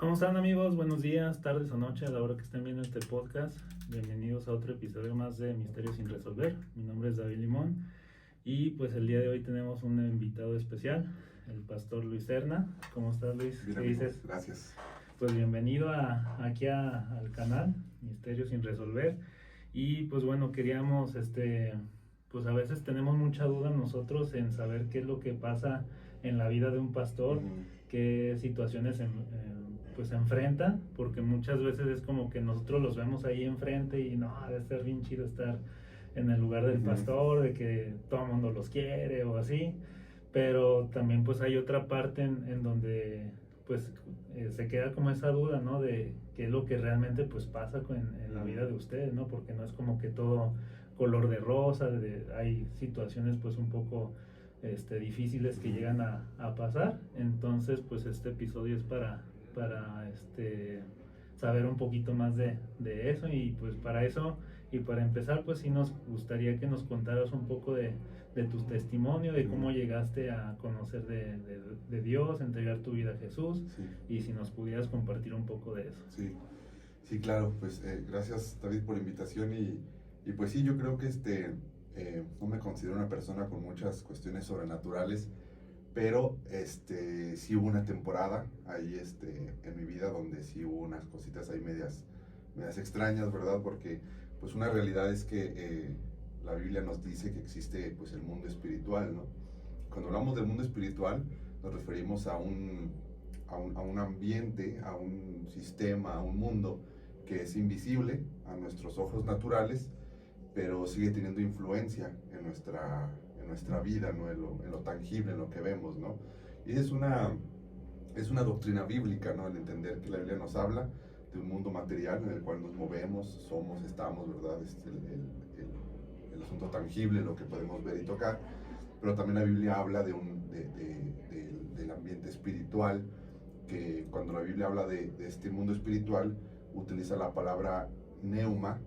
¿Cómo están, amigos? Buenos días, tardes o noches a la hora que estén viendo este podcast. Bienvenidos a otro episodio más de Misterios sin Resolver. Mi nombre es David Limón y pues el día de hoy tenemos un invitado especial, el pastor Luis Serna. ¿Cómo estás, Luis? Bien, ¿Qué amigo, dices? gracias. Pues bienvenido al canal Misterios sin Resolver. Y pues bueno, queríamos, pues a veces tenemos mucha duda nosotros en saber qué es lo que pasa en la vida de un pastor, qué situaciones pues se enfrenta, porque muchas veces es como que nosotros los vemos ahí enfrente y no, ha de ser bien chido estar en el lugar del pastor, de que todo el mundo los quiere o así, pero también pues hay otra parte en donde pues se queda como esa duda, ¿no? De qué es lo que realmente pues pasa en la vida de ustedes, ¿no? Porque no es como que todo color de rosa, hay situaciones pues un poco difíciles que llegan a pasar. Entonces pues este episodio es para saber un poquito más de eso, y pues para eso y para empezar pues sí nos gustaría que nos contaras un poco de tu testimonio, de cómo llegaste a conocer de Dios, entregar tu vida a Jesús, Sí. y si nos pudieras compartir un poco de eso. Sí, sí, claro, pues gracias, David, por la invitación y pues sí, yo creo que no me considero una persona con muchas cuestiones sobrenaturales, pero sí hubo una temporada ahí en mi vida donde sí hubo unas cositas ahí medias extrañas, ¿verdad? Porque pues una realidad es que la Biblia nos dice que existe pues el mundo espiritual, ¿no? Cuando hablamos del mundo espiritual nos referimos a un ambiente, a un sistema, a un mundo que es invisible a nuestros ojos naturales, pero sigue teniendo influencia en nuestra vida, ¿no? En lo tangible, en lo que vemos, ¿no? Y es una doctrina bíblica, ¿no? El entender que la Biblia nos habla de un mundo material en el cual nos movemos, somos, estamos, ¿verdad? El asunto tangible, lo que podemos ver y tocar, pero también la Biblia habla del ambiente espiritual, que cuando la Biblia habla de este mundo espiritual, utiliza la palabra neuma,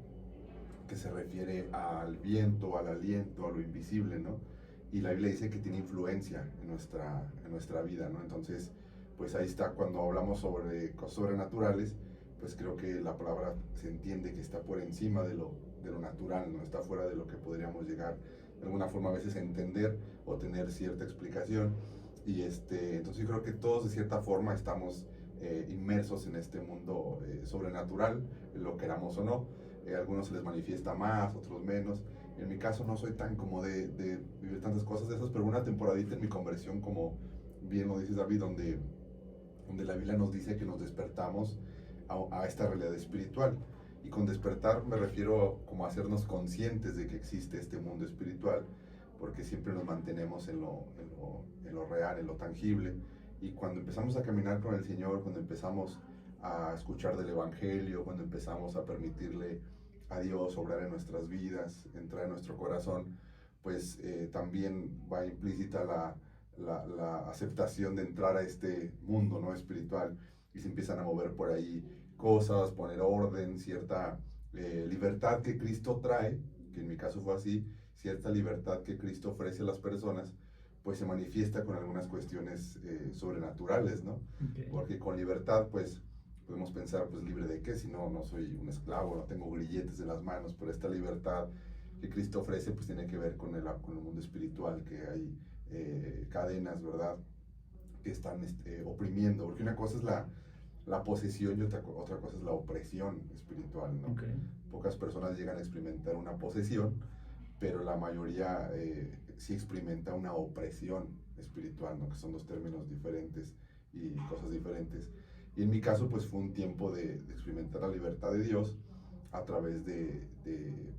que se refiere al viento, al aliento, a lo invisible, ¿no? Y la Biblia dice que tiene influencia en nuestra vida, ¿no? Entonces, pues ahí está, cuando hablamos sobre cosas sobrenaturales, pues creo que la palabra se entiende que está por encima de lo natural, ¿no? Está fuera de lo que podríamos llegar de alguna forma a veces a entender o tener cierta explicación. Y entonces yo creo que todos de cierta forma estamos inmersos en este mundo sobrenatural, lo queramos o no. Algunos se les manifiesta más, otros menos. En mi caso no soy tan como de vivir tantas cosas de esas, pero una temporadita en mi conversión, como bien lo dices, David, donde la Biblia nos dice que nos despertamos a esta realidad espiritual. Y con despertar me refiero como a hacernos conscientes de que existe este mundo espiritual, porque siempre nos mantenemos en lo real, en lo tangible. Y cuando empezamos a caminar con el Señor, cuando empezamos a escuchar del Evangelio, cuando empezamos a permitirle a Dios obrar en nuestras vidas, entrar en nuestro corazón, pues también va implícita la aceptación de entrar a este mundo, ¿no? Espiritual, y se empiezan a mover por ahí cosas, poner orden, cierta libertad que Cristo trae, que en mi caso fue así, cierta libertad que Cristo ofrece a las personas, pues se manifiesta con algunas cuestiones sobrenaturales, ¿no? Okay. Porque con libertad, pues podemos pensar, pues libre de qué, si no soy un esclavo, no tengo grilletes en las manos, pero esta libertad que Cristo ofrece, pues tiene que ver con el mundo espiritual, que hay cadenas, ¿verdad?, que están oprimiendo, porque una cosa es la posesión y otra cosa es la opresión espiritual, ¿no? Okay. Pocas personas llegan a experimentar una posesión, pero la mayoría sí experimenta una opresión espiritual, ¿no? Que son dos términos diferentes y cosas diferentes. Y en mi caso, pues fue un tiempo de experimentar la libertad de Dios a través de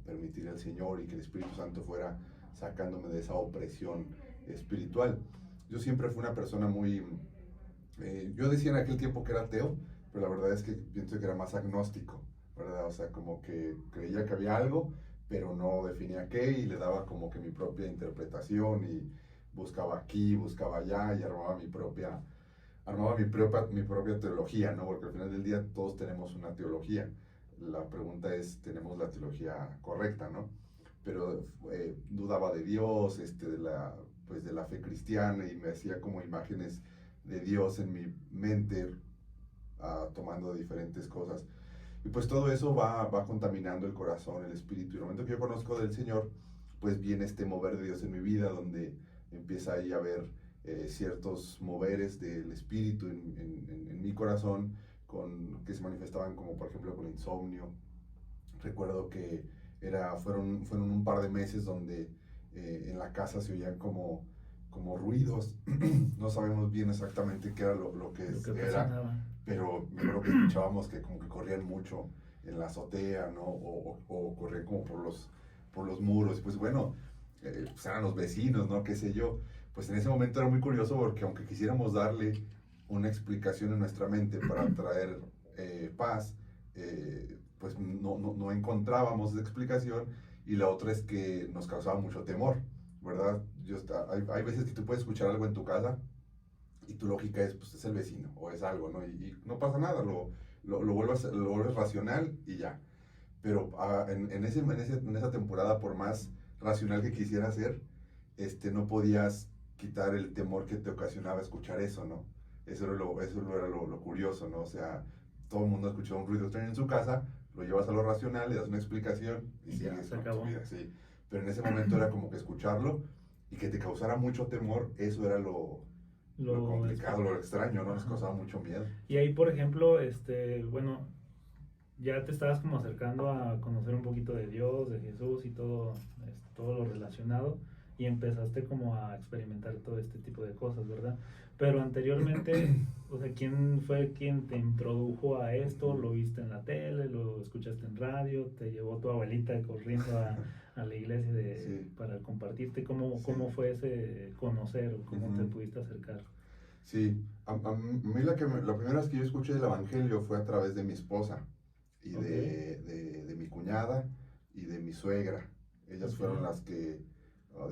permitir al Señor y que el Espíritu Santo fuera sacándome de esa opresión espiritual. Yo siempre fui una persona muy... yo decía en aquel tiempo que era ateo, pero la verdad es que pienso que era más agnóstico, ¿verdad? O sea, como que creía que había algo, pero no definía qué, y le daba como que mi propia interpretación y buscaba aquí, buscaba allá y armaba mi propia teología, ¿no? Porque al final del día todos tenemos una teología. La pregunta es, ¿tenemos la teología correcta, no? Pero dudaba de Dios, de la fe cristiana, y me hacía como imágenes de Dios en mi mente tomando diferentes cosas. Y pues todo eso va contaminando el corazón, el espíritu. Y en el momento que yo conozco del Señor, pues viene este mover de Dios en mi vida, donde empieza ahí a haber ciertos moveres del espíritu en mi corazón, que se manifestaban como por ejemplo con insomnio. Recuerdo que fueron un par de meses donde en la casa se oían como ruidos. No sabemos bien exactamente qué era lo que era, pero me acuerdo que escuchábamos que como que corrían mucho en la azotea, ¿no? O corrían como por los muros. Y pues bueno, pues eran los vecinos, ¿no? Qué sé yo. Pues en ese momento era muy curioso porque aunque quisiéramos darle una explicación en nuestra mente para traer paz, pues no encontrábamos esa explicación. Y la otra es que nos causaba mucho temor, ¿verdad? Hay veces que tú puedes escuchar algo en tu casa y tu lógica es, pues es el vecino o es algo, ¿no? Y no pasa nada, lo vuelves racional y ya. Pero en esa temporada, por más racional que quisiera ser, no podías quitar el temor que te ocasionaba escuchar eso, ¿no? Eso era lo curioso, ¿no? O sea, todo el mundo ha escuchado un ruido extraño en su casa, lo llevas a lo racional, le das una explicación y sigues con tu vida, sí. Pero en ese momento era como que escucharlo y que te causara mucho temor, eso era lo complicado, lo extraño, ¿no? Nos causaba mucho miedo. Y ahí, por ejemplo, bueno, ya te estabas como acercando a conocer un poquito de Dios, de Jesús y todo lo relacionado, y empezaste como a experimentar todo este tipo de cosas, ¿verdad? Pero anteriormente, o sea, ¿quién fue quien te introdujo a esto? ¿Lo viste en la tele? ¿Lo escuchaste en radio? ¿Te llevó tu abuelita corriendo a la iglesia Sí. para compartirte? ¿Cómo fue ese conocer o cómo te pudiste acercar? Sí, a mí la primera vez que yo escuché el Evangelio fue a través de mi esposa y de mi cuñada y de mi suegra. Ellas fueron las que,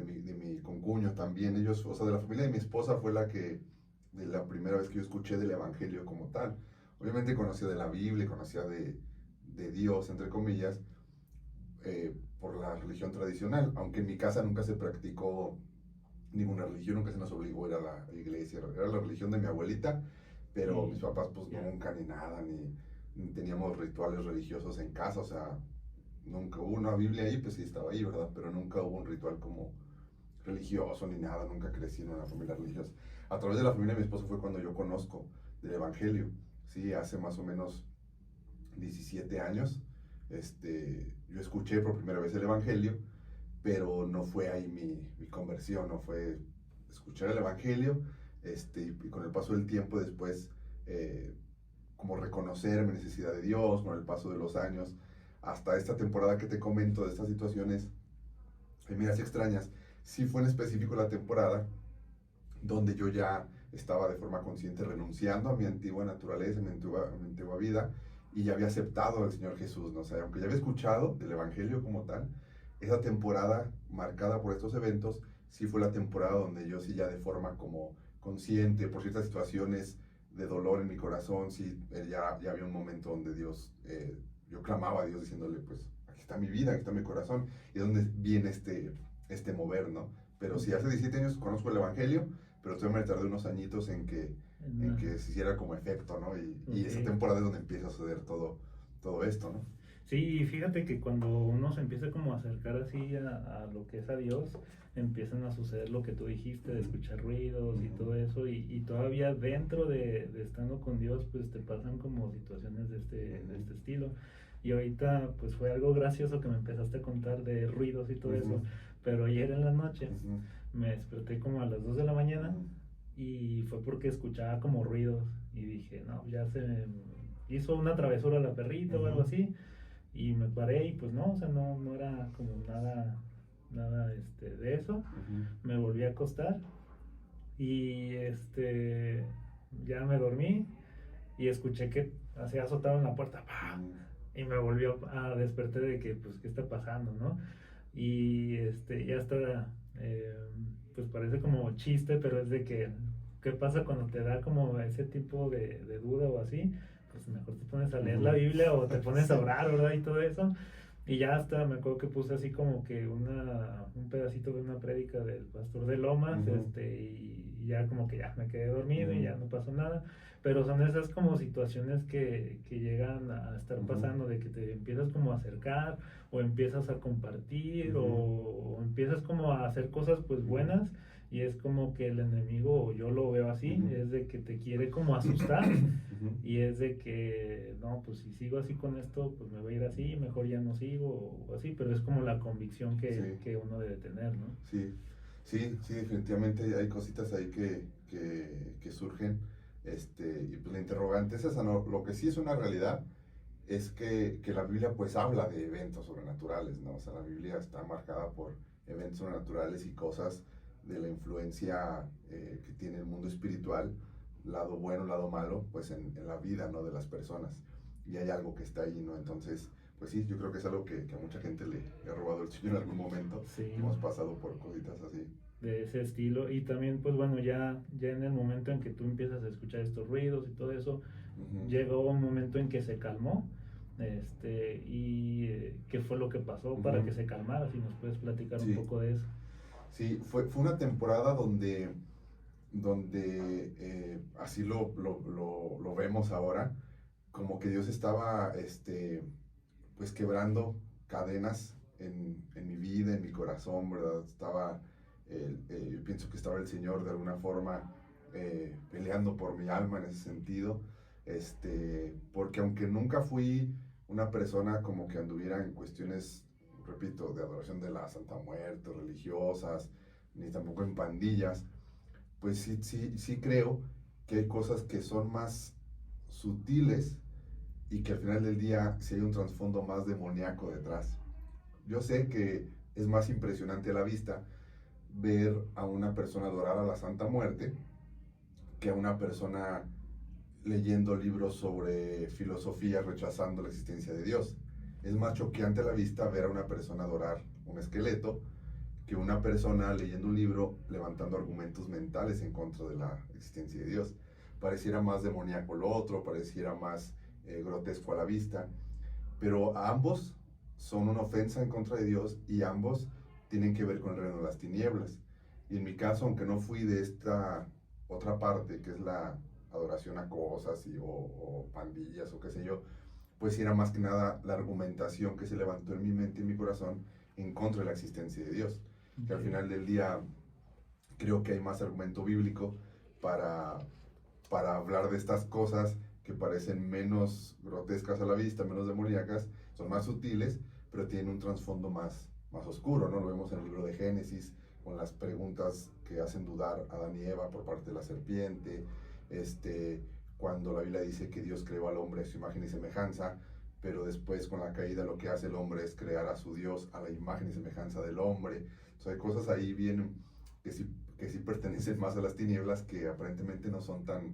de mi concuño también, ellos, o sea, de la familia de mi esposa fue de la primera vez que yo escuché del Evangelio como tal. Obviamente conocía de la Biblia, conocía de Dios, entre comillas, por la religión tradicional, aunque en mi casa nunca se practicó ninguna religión, nunca se nos obligó a ir a la iglesia, era la religión de mi abuelita, pero mis papás pues nunca ni nada, ni teníamos rituales religiosos en casa, o sea, nunca hubo una Biblia ahí, pues sí estaba ahí, ¿verdad? Pero nunca hubo un ritual como religioso ni nada, nunca crecí en una familia religiosa. A través de la familia de mi esposo fue cuando yo conozco del Evangelio, sí, hace más o menos 17 años, yo escuché por primera vez el Evangelio, pero no fue ahí mi conversión, no fue escuchar el Evangelio, y con el paso del tiempo después, como reconocer mi necesidad de Dios, con el paso de los años, hasta esta temporada que te comento de estas situaciones, miras extrañas, sí fue en específico la temporada donde yo ya estaba de forma consciente renunciando a mi antigua naturaleza, a mi antigua vida, y ya había aceptado al Señor Jesús, ¿no? O sea, aunque ya había escuchado del Evangelio como tal, esa temporada marcada por estos eventos, sí fue la temporada donde yo sí ya de forma como consciente, por ciertas situaciones de dolor en mi corazón, sí, ya había un momento donde Dios, yo clamaba a Dios diciéndole, pues, aquí está mi vida, aquí está mi corazón, y donde viene este mover, ¿no? Pero sí, hace 17 años conozco el Evangelio, pero todavía me tardé unos añitos en que se hiciera como efecto, ¿no? Y esa temporada es donde empieza a suceder todo esto, ¿no? Sí, fíjate que cuando uno se empieza como a acercar así a lo que es a Dios, empiezan a suceder lo que tú dijiste, de escuchar ruidos y todo eso, y todavía dentro de estando con Dios, pues te pasan como situaciones de este estilo. Y ahorita, pues fue algo gracioso que me empezaste a contar de ruidos y todo eso, pero ayer en la noche me desperté como a las 2 de la mañana y fue porque escuchaba como ruidos y dije, no, ya se me hizo una travesura la perrita o algo así. Y me paré y pues no, o sea, no era como nada de eso. Me volví a acostar y ya me dormí y escuché que así azotaron la puerta, ¡pam! Y me volvió a despertar de que pues qué está pasando, ¿no? Y ya está, pues parece como chiste, pero es de que qué pasa cuando te da como ese tipo de duda o así, pues mejor te pones a leer la Biblia o te pones a orar, ¿verdad? Y todo eso. Y ya hasta me acuerdo que puse así como que un pedacito de una prédica del pastor de Lomas, y ya como que ya me quedé dormido y ya no pasó nada. pero son esas como situaciones que llegan a estar pasando, de que te empiezas como a acercar, o empiezas a compartir, o empiezas como a hacer cosas pues buenas, y es como que el enemigo, yo lo veo así, es de que te quiere como asustar, y es de que, no, pues si sigo así con esto, pues me voy a ir así, mejor ya no sigo, o así, pero es como la convicción que uno debe tener, ¿no? Sí, sí, sí, definitivamente hay cositas ahí que surgen, y pues la interrogante es esa, ¿no? Lo que sí es una realidad es que la Biblia pues habla de eventos sobrenaturales, ¿no? O sea, la Biblia está marcada por eventos sobrenaturales y cosas de la influencia que tiene el mundo espiritual, lado bueno, lado malo, pues en la vida, ¿no? De las personas. Y hay algo que está ahí, ¿no? Entonces, pues sí, yo creo que es algo que a mucha gente le ha robado el sueño en algún momento. Sí. Hemos pasado por cositas así. De ese estilo. Y también, pues bueno, ya en el momento en que tú empiezas a escuchar estos ruidos y todo eso, llegó un momento en que se calmó. Y ¿qué fue lo que pasó para que se calmara? Si nos puedes platicar un poco de eso. Sí, fue una temporada donde así lo vemos ahora, como que Dios estaba pues quebrando cadenas en mi vida, en mi corazón, ¿verdad? Yo pienso que estaba el Señor de alguna forma peleando por mi alma en ese sentido, porque aunque nunca fui una persona como que anduviera en cuestiones, repito, de adoración de la Santa Muerte, religiosas, ni tampoco en pandillas, pues sí creo que hay cosas que son más sutiles y que al final del día sí hay un trasfondo más demoníaco detrás. Yo sé que es más impresionante a la vista ver a una persona adorar a la Santa Muerte que a una persona leyendo libros sobre filosofía rechazando la existencia de Dios. Es más choqueante a la vista ver a una persona adorar un esqueleto que una persona leyendo un libro levantando argumentos mentales en contra de la existencia de Dios. Pareciera más demoníaco lo otro, pareciera más grotesco a la vista, pero ambos son una ofensa en contra de Dios y ambos tienen que ver con el reino de las tinieblas. Y en mi caso, aunque no fui de esta otra parte, que es la adoración a cosas o pandillas o qué sé yo, pues era más que nada la argumentación que se levantó en mi mente y en mi corazón en contra de la existencia de Dios. Que al final del día creo que hay más argumento bíblico para, para hablar de estas cosas que parecen menos grotescas a la vista, menos demoníacas, son más sutiles, pero tienen un trasfondo más oscuro, ¿no? Lo vemos en el libro de Génesis, con las preguntas que hacen dudar a Adán y Eva por parte de la serpiente, cuando la Biblia dice que Dios creó al hombre a su imagen y semejanza, pero después con la caída lo que hace el hombre es crear a su Dios a la imagen y semejanza del hombre. Entonces hay cosas ahí bien que sí pertenecen más a las tinieblas, que aparentemente no son tan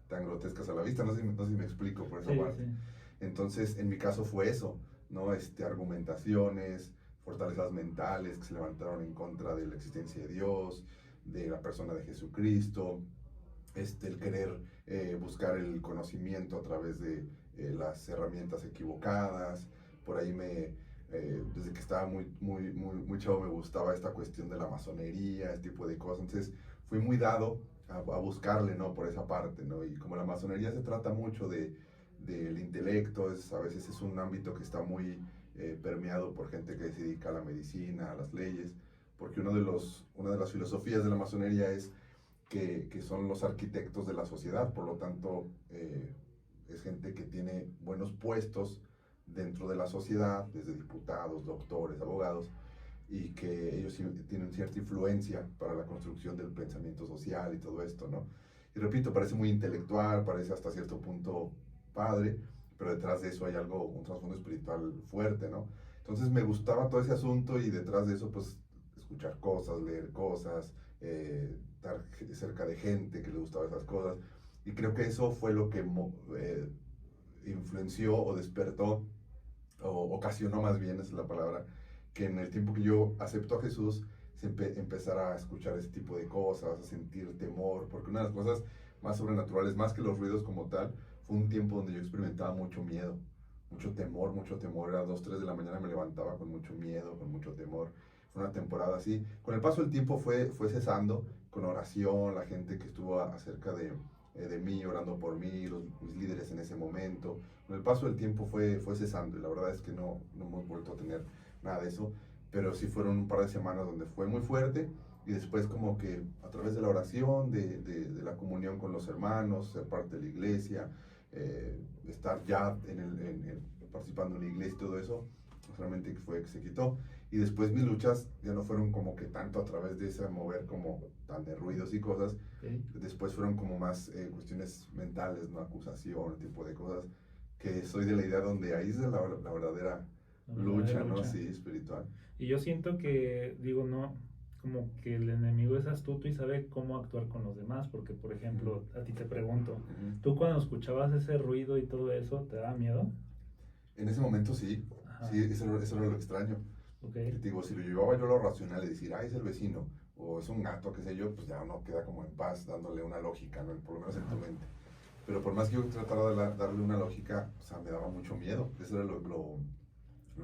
grotescas a la vista. No sé si me explico por esa parte. Sí. Entonces, en mi caso fue eso, ¿no? Argumentaciones, fortalezas mentales que se levantaron en contra de la existencia de Dios, de la persona de Jesucristo, el querer buscar el conocimiento a través de las herramientas equivocadas. Por ahí desde que estaba muy chavo me gustaba esta cuestión de la masonería, este tipo de cosas. Entonces fui muy dado a buscarle, ¿no? Por esa parte, ¿no? Y como la masonería se trata mucho del intelecto, a veces es un ámbito que está muy permeado por gente que se dedica a la medicina, a las leyes, porque una de las filosofías de la masonería es que son los arquitectos de la sociedad, por lo tanto es gente que tiene buenos puestos dentro de la sociedad, desde diputados, doctores, abogados, y que ellos tienen cierta influencia para la construcción del pensamiento social y todo esto, ¿no? Y repito, parece muy intelectual, parece hasta cierto punto padre, pero detrás de eso hay un trasfondo espiritual fuerte, ¿no? Entonces me gustaba todo ese asunto y detrás de eso, pues, escuchar cosas, leer cosas, estar cerca de gente que le gustaba esas cosas. Y creo que eso fue lo que influenció o despertó, o ocasionó más bien, esa es la palabra, que en el tiempo que yo acepto a Jesús, empezara a escuchar ese tipo de cosas, a sentir temor, porque una de las cosas más sobrenaturales, más que los ruidos como tal, fue un tiempo donde yo experimentaba mucho miedo, mucho temor, era 2, 3 de la mañana, me levantaba con mucho miedo, con mucho temor. Fue una temporada así. Con el paso del tiempo fue cesando, con oración, la gente que estuvo acerca de de mí, orando por mí, mis líderes en ese momento. Con el paso del tiempo fue cesando y la verdad es que no hemos vuelto a tener nada de eso, pero sí fueron un par de semanas donde fue muy fuerte y después como que a través de la oración, de la comunión con los hermanos, ser parte de la iglesia, estar ya participando en la iglesia y todo eso, realmente fue que se quitó. Y después mis luchas ya no fueron como que tanto a través de ese mover como tan de ruidos y cosas. Okay. Después fueron como más cuestiones mentales, ¿no? Acusación, tipo de cosas. Que soy de la idea donde ahí es la verdadera lucha, ¿no? Sí, espiritual. Y yo siento que, digo, no, como que el enemigo es astuto y sabe cómo actuar con los demás, porque, por ejemplo, a ti te pregunto, ¿tú cuando escuchabas ese ruido y todo eso, te daba miedo? En ese momento sí. Ajá. Sí, eso era lo extraño. Okay. Que te digo, si lo llevaba yo a lo racional y decir, es el vecino, o es un gato, qué sé yo, pues ya uno queda como en paz, dándole una lógica, ¿no? Por lo menos en tu mente. Pero por más que yo tratara de darle una lógica, o sea, me daba mucho miedo. Eso era lo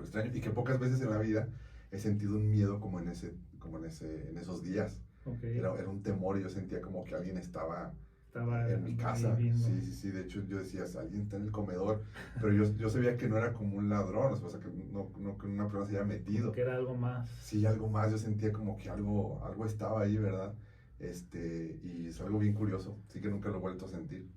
extraño. Y que pocas veces en la vida he sentido un miedo como en esos días. Okay. Era un temor y yo sentía como que alguien estaba en mi casa. Sí. De hecho, yo decía, alguien está en el comedor. Pero yo sabía que no era como un ladrón, o sea, que no que una persona se haya metido. Como que era algo más. Sí, algo más. Yo sentía como que algo estaba ahí, ¿verdad? Y es algo bien curioso. Sí que nunca lo he vuelto a sentir.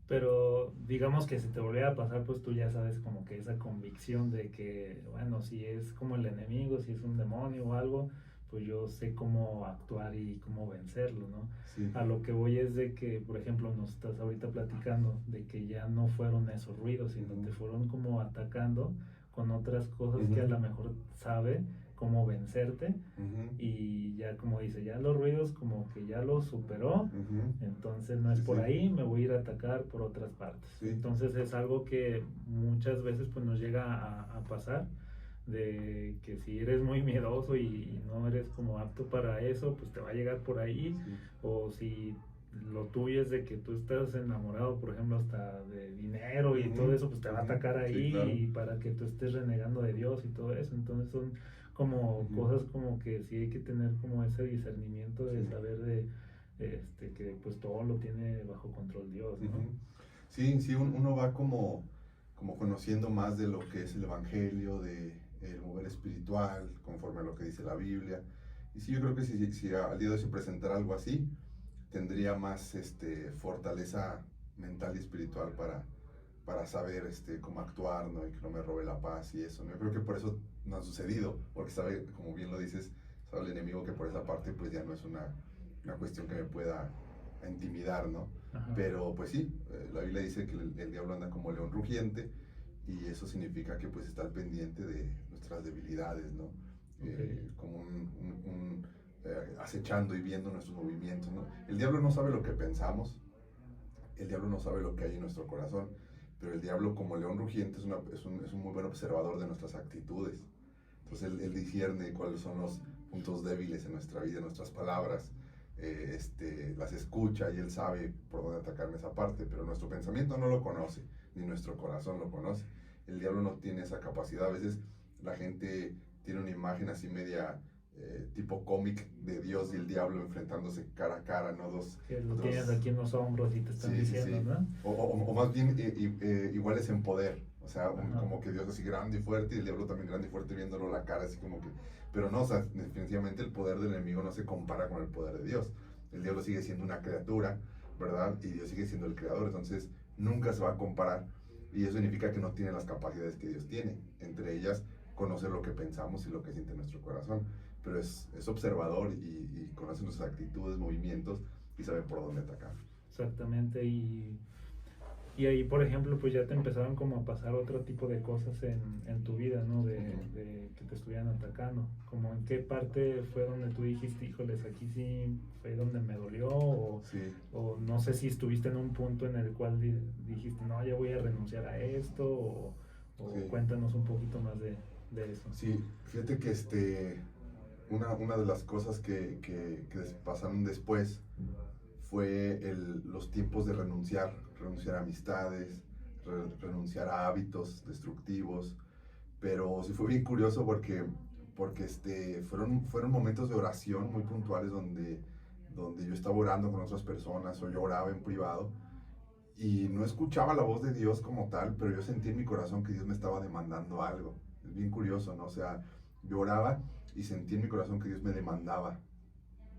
Pero digamos que si te volviera a pasar, pues tú ya sabes como que esa convicción de que, bueno, si es como el enemigo, si es un demonio o algo, pues yo sé cómo actuar y cómo vencerlo, ¿no? Sí. A lo que voy es de que, por ejemplo, nos estás ahorita platicando de que ya no fueron esos ruidos, sino te fueron como atacando con otras cosas que a lo mejor sabe cómo vencerte y ya como dice, ya los ruidos como que ya los superó, entonces no es por ahí, me voy a ir a atacar por otras partes. Sí. Entonces es algo que muchas veces pues nos llega a pasar, de que si eres muy miedoso y no eres como apto para eso, pues te va a llegar por ahí, o si lo tuyo es de que tú estás enamorado, por ejemplo, hasta de dinero y todo eso, pues te va a atacar ahí, claro. y para que tú estés renegando de Dios y todo eso. Entonces son como cosas como que sí hay que tener como ese discernimiento de saber que pues todo lo tiene bajo control Dios, ¿no? Sí, uno va como conociendo más de lo que es el evangelio, de el mover espiritual, conforme a lo que dice la Biblia. Y sí, yo creo que si al día de hoy se presentara algo así, tendría más fortaleza mental y espiritual para saber cómo actuar, ¿no? Y que no me robe la paz y eso, ¿no? Yo creo que por eso no ha sucedido, porque sabe, como bien lo dices, sabe el enemigo que por esa parte pues ya no es una cuestión que me pueda intimidar, ¿no? Ajá. Pero pues sí, la Biblia dice que el diablo anda como león rugiente y eso significa que pues está al pendiente de nuestras debilidades, ¿no? Okay. Como acechando y viendo nuestros movimientos, ¿no? El diablo no sabe lo que pensamos, el diablo no sabe lo que hay en nuestro corazón, pero el diablo como león rugiente es un muy buen observador de nuestras actitudes. Entonces él discierne cuáles son los puntos débiles en nuestra vida, en nuestras palabras, las escucha y él sabe por dónde atacarme esa parte, pero nuestro pensamiento no lo conoce, ni nuestro corazón lo conoce. El diablo no tiene esa capacidad. A veces la gente tiene una imagen así media tipo cómic de Dios y el diablo enfrentándose cara a cara, ¿no? Que lo tienes aquí en los hombros y te están diciendo, ¿no? O más bien iguales en poder. O sea, como que Dios así grande y fuerte y el diablo también grande y fuerte viéndolo la cara, así como que... Pero no, o sea, definitivamente el poder del enemigo no se compara con el poder de Dios. El diablo sigue siendo una criatura, ¿verdad? Y Dios sigue siendo el creador, entonces nunca se va a comparar. Y eso significa que no tiene las capacidades que Dios tiene. Entre ellas, conocer lo que pensamos y lo que siente nuestro corazón. Pero es observador y conoce nuestras actitudes, movimientos y sabe por dónde atacar. Exactamente, y ahí, por ejemplo, pues ya te empezaron como a pasar otro tipo de cosas en tu vida, ¿no? De que te estuvieran atacando. Como en qué parte fue donde tú dijiste, híjoles, aquí sí fue donde me dolió, o no sé si estuviste en un punto en el cual dijiste, no, ya voy a renunciar a esto, o cuéntanos un poquito más de eso. Sí, fíjate que una de las cosas que pasaron después fue los tiempos de renunciar a amistades, renunciar a hábitos destructivos, pero sí fue bien curioso porque fueron momentos de oración muy puntuales donde yo estaba orando con otras personas o yo oraba en privado y no escuchaba la voz de Dios como tal, pero yo sentí en mi corazón que Dios me estaba demandando algo. Es bien curioso, ¿no? O sea, yo oraba y sentí en mi corazón que Dios me demandaba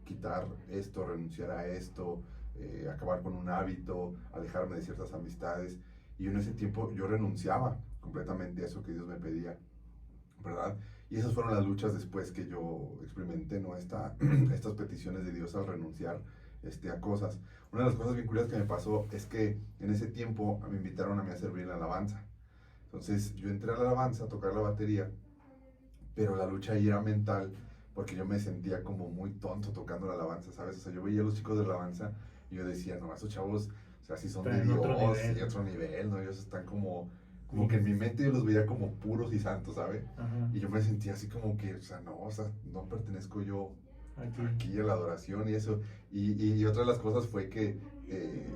quitar esto, renunciar a esto, acabar con un hábito, alejarme de ciertas amistades. Y yo en ese tiempo yo renunciaba completamente a eso que Dios me pedía, ¿verdad? Y esas fueron las luchas después que yo experimenté, ¿no? Estas peticiones de Dios al renunciar a cosas. Una de las cosas bien curiosas que me pasó es que en ese tiempo me invitaron a mí a servir en la alabanza. Entonces yo entré a la alabanza a tocar la batería, pero la lucha ahí era mental porque yo me sentía como muy tonto tocando la alabanza, ¿sabes? O sea, yo veía a los chicos de la alabanza y yo decía, no, esos chavos, o sea, sí son Está de en Dios otro y nivel. otro nivel, ¿no? Ellos están como que Sí. en mi mente yo los veía como puros y santos, ¿sabes? Ajá. Y yo me sentía así como que, o sea, no pertenezco yo Aquí. aquí a la adoración y eso. Y otra de las cosas fue que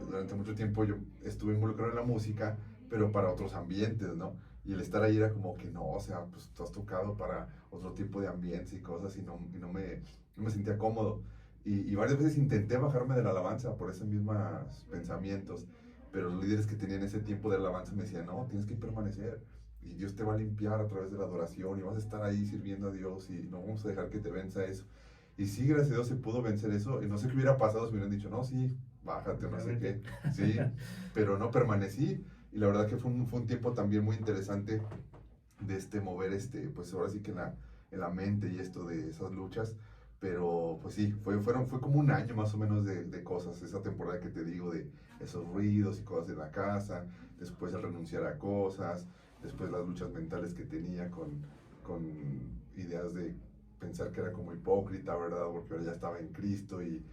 durante mucho tiempo yo estuve involucrado en la música, pero para otros ambientes, ¿no? Y el estar ahí era como que no, o sea, pues tú has tocado para otro tipo de ambientes y cosas y no me sentía cómodo. Y varias veces intenté bajarme de la alabanza por esos mismos pensamientos, pero los líderes que tenían ese tiempo de alabanza me decían, no, tienes que permanecer y Dios te va a limpiar a través de la adoración y vas a estar ahí sirviendo a Dios y no vamos a dejar que te venza eso. Y sí, gracias a Dios se pudo vencer eso. Y no sé qué hubiera pasado si me hubieran dicho, no, sí, bájate, no Ya sé vete. qué. Sí, pero no permanecí. Y la verdad que fue un tiempo también muy interesante de mover, pues ahora sí que en la mente y esto de esas luchas. Pero pues sí, fue como un año más o menos de cosas. Esa temporada que te digo de esos ruidos y cosas de la casa. Después el renunciar a cosas. Después las luchas mentales que tenía con ideas de pensar que era como hipócrita, ¿verdad? Porque ahora ya estaba en Cristo y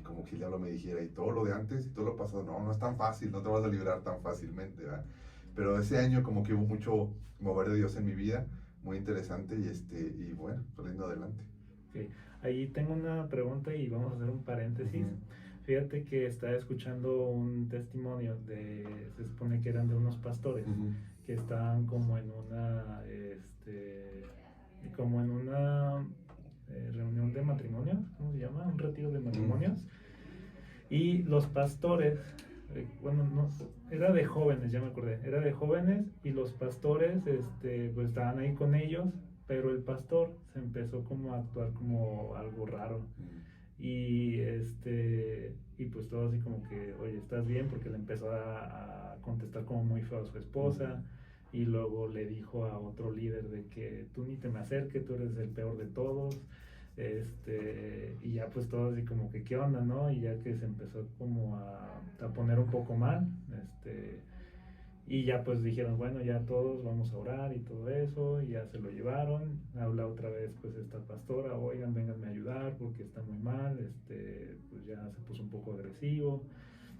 como que el diablo me dijera, y todo lo de antes y todo lo pasado, no, no es tan fácil, no te vas a librar tan fácilmente, ¿verdad? Pero ese año como que hubo mucho mover de Dios en mi vida, muy interesante y bueno, saliendo adelante. Okay. Ahí tengo una pregunta y vamos a hacer un paréntesis. Ujú. Fíjate que estaba escuchando un testimonio se supone que eran de unos pastores Ujú. que estaban como en una reunión de matrimonios, ¿cómo se llama? Un retiro de Ujú. matrimonios. Y los pastores, bueno, no, era de jóvenes, ya me acordé, era de jóvenes y los pastores, pues estaban ahí con ellos, pero el pastor se empezó como a actuar como algo raro. Y pues todo así como que, oye, ¿estás bien? Porque le empezó a contestar como muy feo a su esposa. Y luego le dijo a otro líder de que tú ni te me acerques, tú eres el peor de todos. Y ya pues todo así como que, ¿qué onda, no? Y ya que se empezó como a poner un poco mal, y ya pues dijeron, bueno, ya todos vamos a orar y todo eso, y ya se lo llevaron. Habla otra vez pues esta pastora, oigan, vénganme a ayudar porque está muy mal, pues ya se puso un poco agresivo.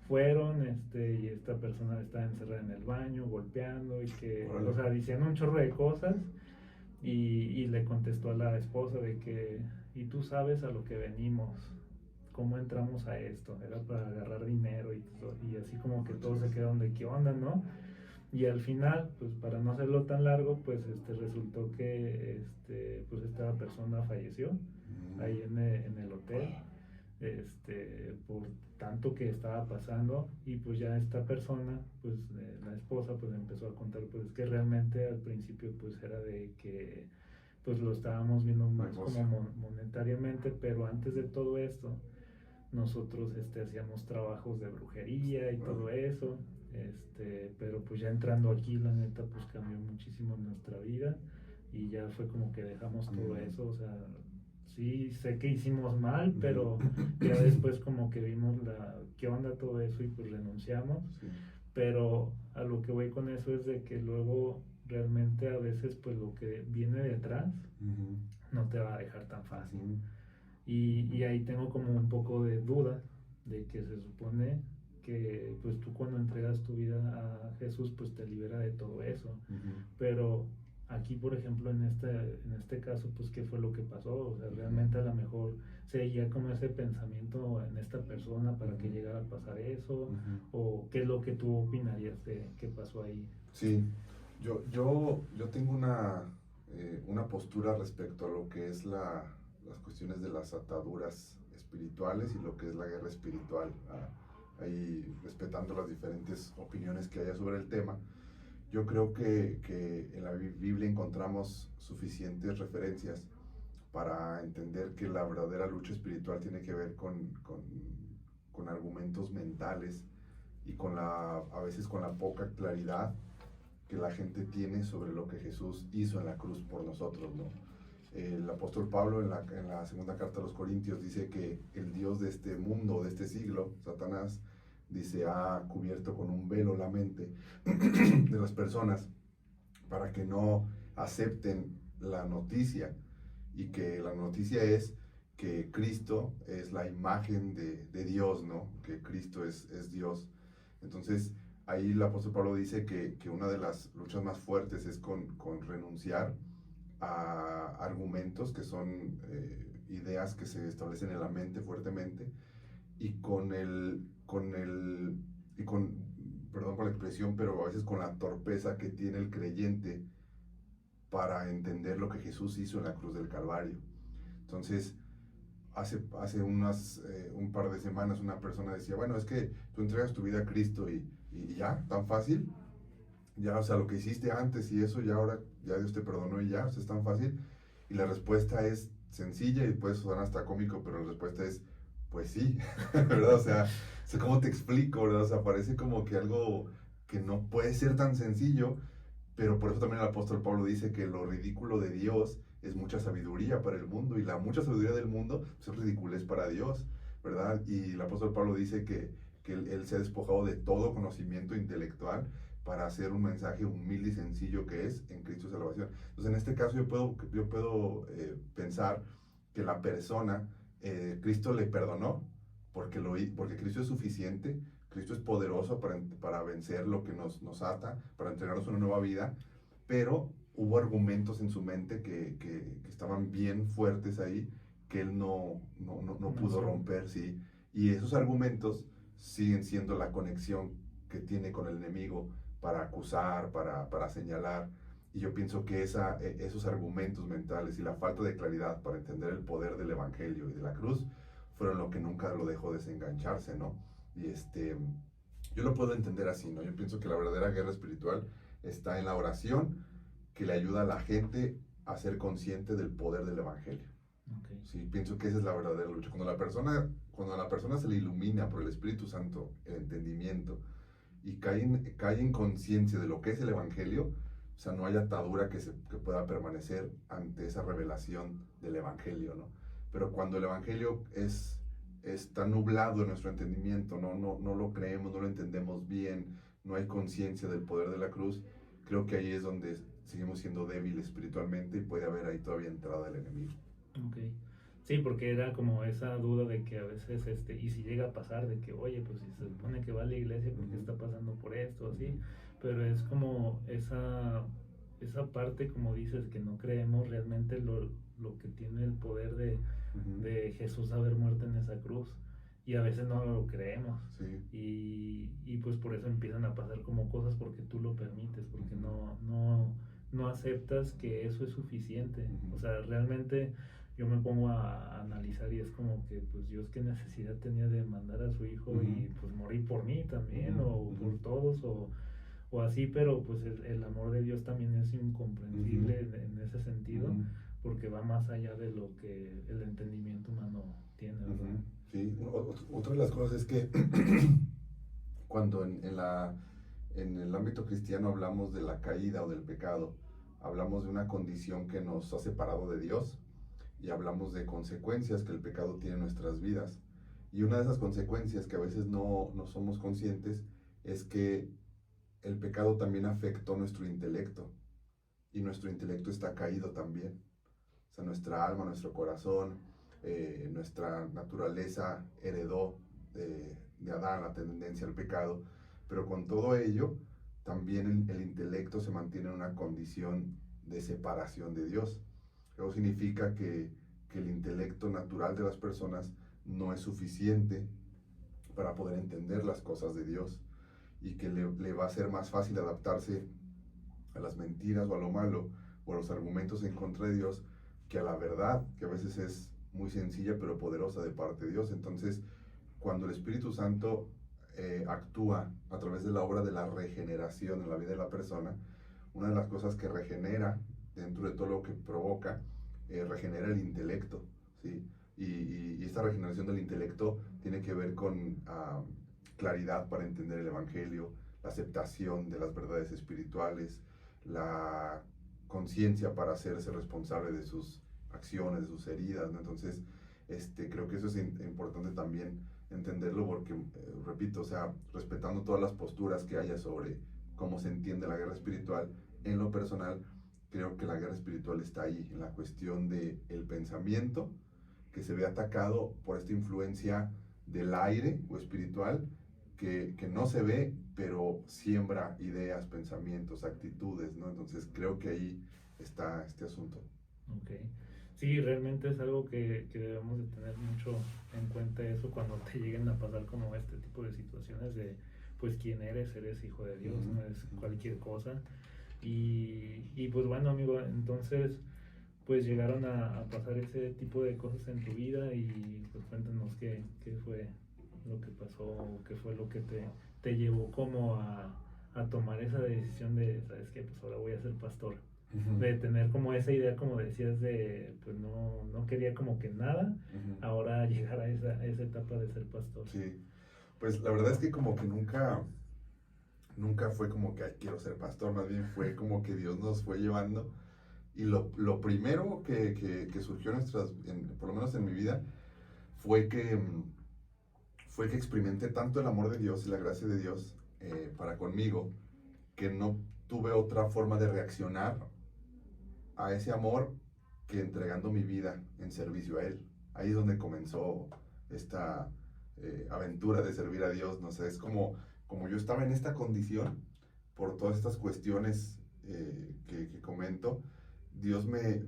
Fueron, y esta persona estaba encerrada en el baño, golpeando y que, o Órale. sea, diciendo un chorro de cosas. Y le contestó a la esposa de que, y tú sabes a lo que venimos, cómo entramos a esto, era para agarrar dinero y así como que todos se quedaron de qué onda, ¿no? Y al final, pues para no hacerlo tan largo, pues resultó que pues esta persona falleció ahí en el hotel, por tanto que estaba pasando. Y pues ya esta persona, pues la esposa, pues empezó a contar pues que realmente al principio pues era de que pues lo estábamos viendo más como Negocio. monetariamente, pero antes de todo esto nosotros hacíamos trabajos de brujería y todo Órale. eso. Pero pues ya entrando aquí, la neta, pues cambió muchísimo nuestra vida y ya fue como que dejamos todo eso. O sea, sí sé que hicimos mal, pero ya después como que vimos qué onda todo eso y pues renunciamos. Sí. Pero a lo que voy con eso es de que luego realmente a veces pues lo que viene detrás Ujú. no te va a dejar tan fácil. Ujú. Y ahí tengo como un poco de duda de que se supone que pues tú cuando entregas tu vida a Jesús pues te libera de todo eso. Ujú. Pero aquí por ejemplo en este caso pues qué fue lo que pasó. O sea, Ujú. realmente a lo mejor seguía como ese pensamiento en esta persona para que Ujú. llegara a pasar eso, Ujú. o qué es lo que tú opinarías de qué pasó ahí. Sí, yo tengo una postura respecto a lo que es las cuestiones de las ataduras espirituales y lo que es la guerra espiritual ahí respetando las diferentes opiniones que haya sobre el tema, yo creo que en la Biblia encontramos suficientes referencias para entender que la verdadera lucha espiritual tiene que ver con argumentos mentales y a veces con la poca claridad que la gente tiene sobre lo que Jesús hizo en la cruz por nosotros, ¿no? El apóstol Pablo en la segunda carta a los Corintios dice que el Dios de este mundo, de este siglo, Satanás, dice, ha cubierto con un velo la mente de las personas para que no acepten la noticia, y que la noticia es que Cristo es la imagen de Dios, ¿no? Que Cristo es Dios. Entonces, ahí el apóstol Pablo dice que una de las luchas más fuertes es con renunciar a argumentos que son ideas que se establecen en la mente fuertemente, y perdón por la expresión, pero a veces con la torpeza que tiene el creyente para entender lo que Jesús hizo en la cruz del Calvario. Entonces, hace un par de semanas una persona decía, bueno, es que tú entregas tu vida a Cristo y ya, tan fácil, ya, o sea, lo que hiciste antes y eso, ya ahora, ya Dios te perdonó y ya, o sea, es tan fácil. Y la respuesta es sencilla y puede sonar hasta cómico, pero la respuesta es, pues sí, ¿verdad? O sea, ¿cómo te explico, verdad? O sea, parece como que algo que no puede ser tan sencillo, pero por eso también el apóstol Pablo dice que lo ridículo de Dios es mucha sabiduría para el mundo, y la mucha sabiduría del mundo pues, es ridiculez para Dios, ¿verdad? Y el apóstol Pablo dice que él se ha despojado de todo conocimiento intelectual para hacer un mensaje humilde y sencillo que es en Cristo salvación. Entonces, en este caso yo puedo pensar que la persona, Cristo le perdonó porque Cristo es suficiente. Cristo es poderoso para vencer lo que nos ata, para entregarnos una nueva vida, pero hubo argumentos en su mente que estaban bien fuertes ahí, que él no pudo romper, ¿sí? Y esos argumentos siguen siendo la conexión que tiene con el enemigo para acusar, para señalar. Y yo pienso que esos argumentos mentales y la falta de claridad para entender el poder del Evangelio y de la cruz fueron lo que nunca lo dejó desengancharse, ¿no? Y yo lo puedo entender así, ¿no? Yo pienso que la verdadera guerra espiritual está en la oración, que le ayuda a la gente a ser consciente del poder del Evangelio. Okay. Sí, pienso que esa es la verdadera lucha. Cuando a la persona se le ilumina por el Espíritu Santo el entendimiento y cae en conciencia de lo que es el Evangelio, o sea, no hay atadura que pueda permanecer ante esa revelación del Evangelio, ¿no? Pero cuando el Evangelio está nublado en nuestro entendimiento, no lo creemos, no lo entendemos bien, no hay conciencia del poder de la cruz, creo que ahí es donde seguimos siendo débiles espiritualmente y puede haber ahí todavía entrada del enemigo. Okay. Sí, porque era como esa duda de que a veces, y si llega a pasar, de que, oye, pues si se supone que va a la iglesia, ¿por qué está pasando por esto? Así, pero es como esa parte, como dices, que no creemos realmente lo que tiene el poder de Jesús haber muerto en esa cruz, y a veces no lo creemos. Sí. Y pues por eso empiezan a pasar como cosas, porque tú lo permites, porque no aceptas que eso es suficiente. O sea, realmente yo me pongo a analizar y es como que, pues, Dios qué necesidad tenía de mandar a su hijo y pues morir por mí también, o por todos, o así, pero pues el amor de Dios también es incomprensible en ese sentido, porque va más allá de lo que el entendimiento humano tiene, ¿verdad? Sí, otra de las cosas es que cuando en el ámbito cristiano hablamos de la caída o del pecado, hablamos de una condición que nos ha separado de Dios, y hablamos de consecuencias que el pecado tiene en nuestras vidas. Y una de esas consecuencias que a veces no somos conscientes es que el pecado también afectó nuestro intelecto, y nuestro intelecto está caído también. O sea, nuestra alma, nuestro corazón, nuestra naturaleza heredó de Adán la tendencia al pecado, pero con todo ello, también el intelecto se mantiene en una condición de separación de Dios. Eso significa que el intelecto natural de las personas no es suficiente para poder entender las cosas de Dios, y que le va a ser más fácil adaptarse a las mentiras o a lo malo o a los argumentos en contra de Dios que a la verdad, que a veces es muy sencilla pero poderosa de parte de Dios. Entonces, cuando el Espíritu Santo actúa a través de la obra de la regeneración en la vida de la persona, una de las cosas que regenera dentro de todo lo que provoca, regenera el intelecto, ¿sí? Y esta regeneración del intelecto tiene que ver con claridad para entender el Evangelio, la aceptación de las verdades espirituales, la conciencia para hacerse responsable de sus acciones, de sus heridas, ¿no? Entonces, creo que eso es importante también entenderlo porque, repito, o sea, respetando todas las posturas que haya sobre cómo se entiende la guerra espiritual, en lo personal, creo que la guerra espiritual está ahí, en la cuestión del pensamiento, que se ve atacado por esta influencia del aire o espiritual, que no se ve, pero siembra ideas, pensamientos, actitudes, ¿no? Entonces creo que ahí está este asunto. Ok. Sí, realmente es algo que debemos de tener mucho en cuenta eso cuando te lleguen a pasar como este tipo de situaciones de, pues, quién eres hijo de Dios, no es cualquier cosa. Y pues bueno, amigo, entonces, pues llegaron a pasar ese tipo de cosas en tu vida y pues cuéntanos qué fue lo que pasó, o qué fue lo que te llevó como a tomar esa decisión de, ¿sabes qué? Pues ahora voy a ser pastor. De tener como esa idea, como decías, de pues no quería como que nada, ahora llegar a esa etapa de ser pastor. Sí, pues la verdad es que como que nunca fue como que "Ay, quiero ser pastor", más bien fue como que Dios nos fue llevando. Y lo primero que surgió por lo menos en mi vida, fue que experimenté tanto el amor de Dios y la gracia de Dios para conmigo, que no tuve otra forma de reaccionar a ese amor que entregando mi vida en servicio a Él. Ahí es donde comenzó esta aventura de servir a Dios, no sé, es como yo estaba en esta condición, por todas estas cuestiones que comento, Dios me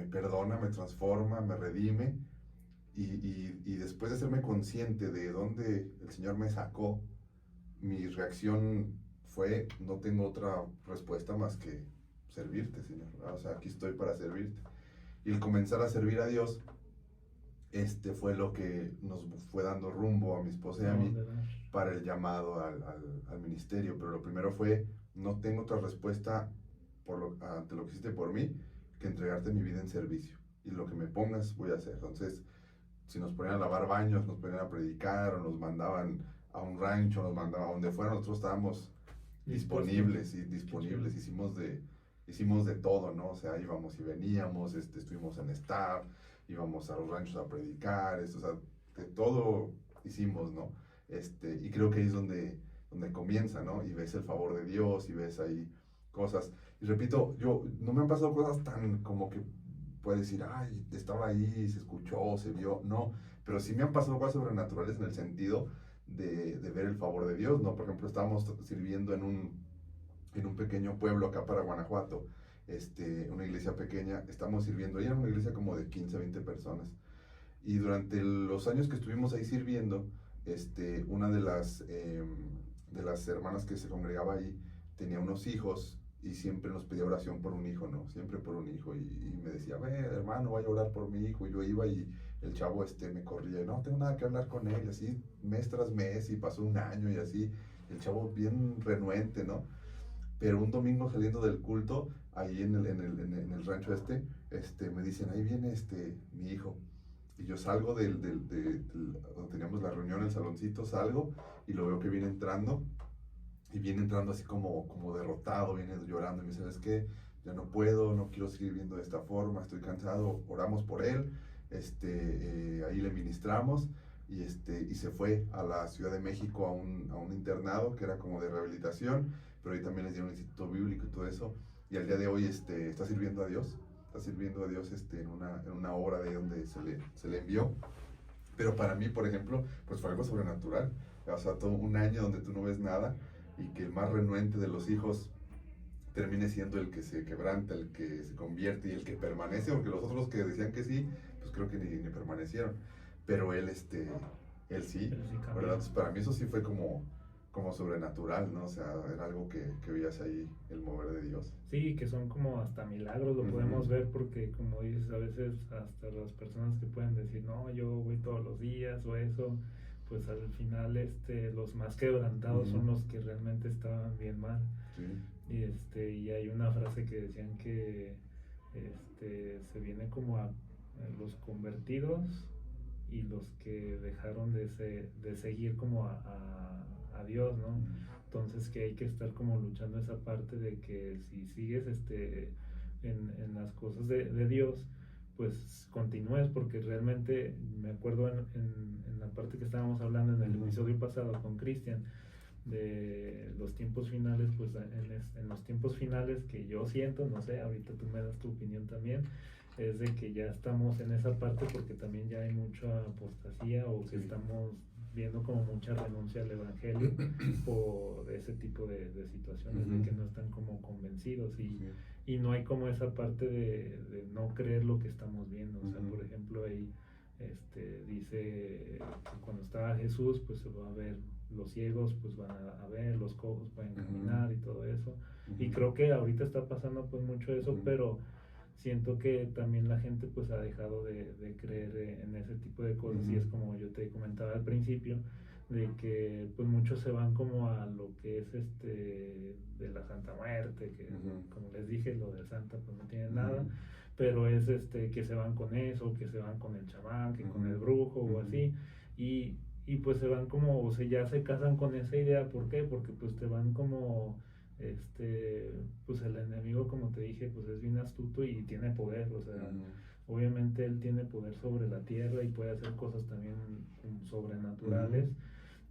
perdona, me transforma, me redime, y después de hacerme consciente de dónde el Señor me sacó, mi reacción fue, no tengo otra respuesta más que servirte, Señor, ¿verdad? O sea, aquí estoy para servirte. Y el comenzar a servir a Dios, fue lo que nos fue dando rumbo a mi esposa y a mí para el llamado al ministerio. Pero lo primero fue, no tengo otra respuesta ante lo que hiciste por mí, que entregarte mi vida en servicio. Y lo que me pongas, voy a hacer. Entonces, si nos ponían a lavar baños, nos ponían a predicar, o nos mandaban a un rancho, nos mandaban a donde fuera, nosotros estábamos disponibles. Hicimos de todo, ¿no? O sea, íbamos y veníamos, estuvimos en staff, íbamos a los ranchos a predicar, o sea, de todo hicimos, ¿no? Y creo que ahí es donde comienza, ¿no? Y ves el favor de Dios y ves ahí cosas. Y repito, no me han pasado cosas tan como que puedes decir, ay, estaba ahí, se escuchó, se vio, no, pero sí me han pasado cosas sobrenaturales en el sentido de ver el favor de Dios, ¿no? Por ejemplo, estábamos sirviendo en un pequeño pueblo acá para Guanajuato, una iglesia pequeña, estamos sirviendo, y era una iglesia como de 15, 20 personas, y durante los años que estuvimos ahí sirviendo, una de las hermanas que se congregaba ahí tenía unos hijos, y siempre nos pedía oración por un hijo, ¿no? Siempre por un hijo, y me decía, ve, hermano, vaya a orar por mi hijo, y yo iba y el chavo me corría, no tengo nada que hablar con él, y así mes tras mes, y pasó un año, y así, el chavo bien renuente, ¿no? Pero un domingo saliendo del culto, ahí en el rancho me dicen, ahí viene mi hijo. Y yo salgo donde teníamos la reunión, el saloncito, salgo y lo veo que viene entrando. Y viene entrando así como derrotado, viene llorando y me dice, ¿sabes qué? Ya no puedo, no quiero seguir viviendo de esta forma, estoy cansado, oramos por él, ahí le ministramos, y se fue a la Ciudad de México a un internado que era como de rehabilitación, pero ahí también les dieron un instituto bíblico y todo eso, y al día de hoy está sirviendo a Dios, en una obra de donde se le envió. Pero para mí, por ejemplo, pues fue algo sobrenatural, o sea, todo un año donde tú no ves nada, y que el más renuente de los hijos termine siendo el que se quebranta, el que se convierte y el que permanece, porque los otros que decían que sí, pues creo que ni permanecieron, pero él sí, ¿verdad? Entonces para mí eso sí fue como sobrenatural, ¿no? O sea, era algo que veías ahí, el mover de Dios. Sí, que son como hasta milagros, lo podemos ver, porque como dices, a veces hasta las personas que pueden decir, no, yo voy todos los días o eso, pues al final los más quebrantados son los que realmente estaban bien mal. Y hay una frase que decían que se viene como a los convertidos y los que dejaron de seguir como a Dios, ¿no? Entonces que hay que estar como luchando esa parte de que si sigues en las cosas de Dios, pues continúes, porque realmente me acuerdo en la parte que estábamos hablando en el episodio pasado con Cristian, de los tiempos finales, pues en los tiempos finales que yo siento, no sé, ahorita tú me das tu opinión también, es de que ya estamos en esa parte porque también ya hay mucha apostasía o que estamos viendo como mucha renuncia al evangelio por ese tipo de situaciones, de que no están como convencidos y no hay como esa parte de no creer lo que estamos viendo. O sea, por ejemplo, ahí dice que cuando estaba Jesús, pues se va a ver, los ciegos pues van a ver, los cojos pueden caminar y todo eso. Y creo que ahorita está pasando pues mucho eso, pero siento que también la gente pues ha dejado de creer en ese tipo de cosas y es como yo te comentaba al principio, de que pues muchos se van como a lo que es de la Santa Muerte, que como les dije, lo de Santa pues no tiene nada, pero es que se van con eso, que se van con el chamán, que con el brujo o así, y pues se van como, o sea, ya se casan con esa idea. ¿Por qué? Porque pues te van como pues el enemigo, como te dije, pues es bien astuto y tiene poder, o sea, obviamente él tiene poder sobre la tierra y puede hacer cosas también sobrenaturales,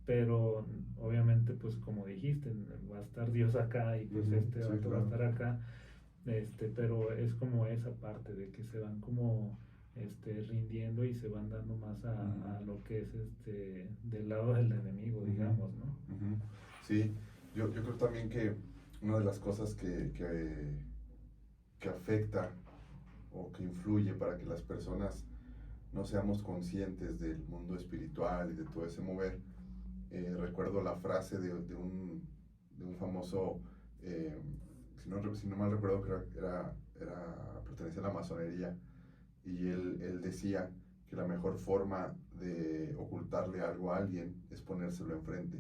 pero obviamente pues como dijiste, va a estar Dios acá y pues va a estar acá, pero es como esa parte de que se van como rindiendo y se van dando más a lo que es del lado del enemigo, digamos, ¿no? Sí, yo creo también que una de las cosas que afecta o que influye para que las personas no seamos conscientes del mundo espiritual y de todo ese mover, recuerdo la frase de un famoso, si no mal recuerdo, creo que pertenecía a la masonería, y él decía que la mejor forma de ocultarle algo a alguien es ponérselo enfrente.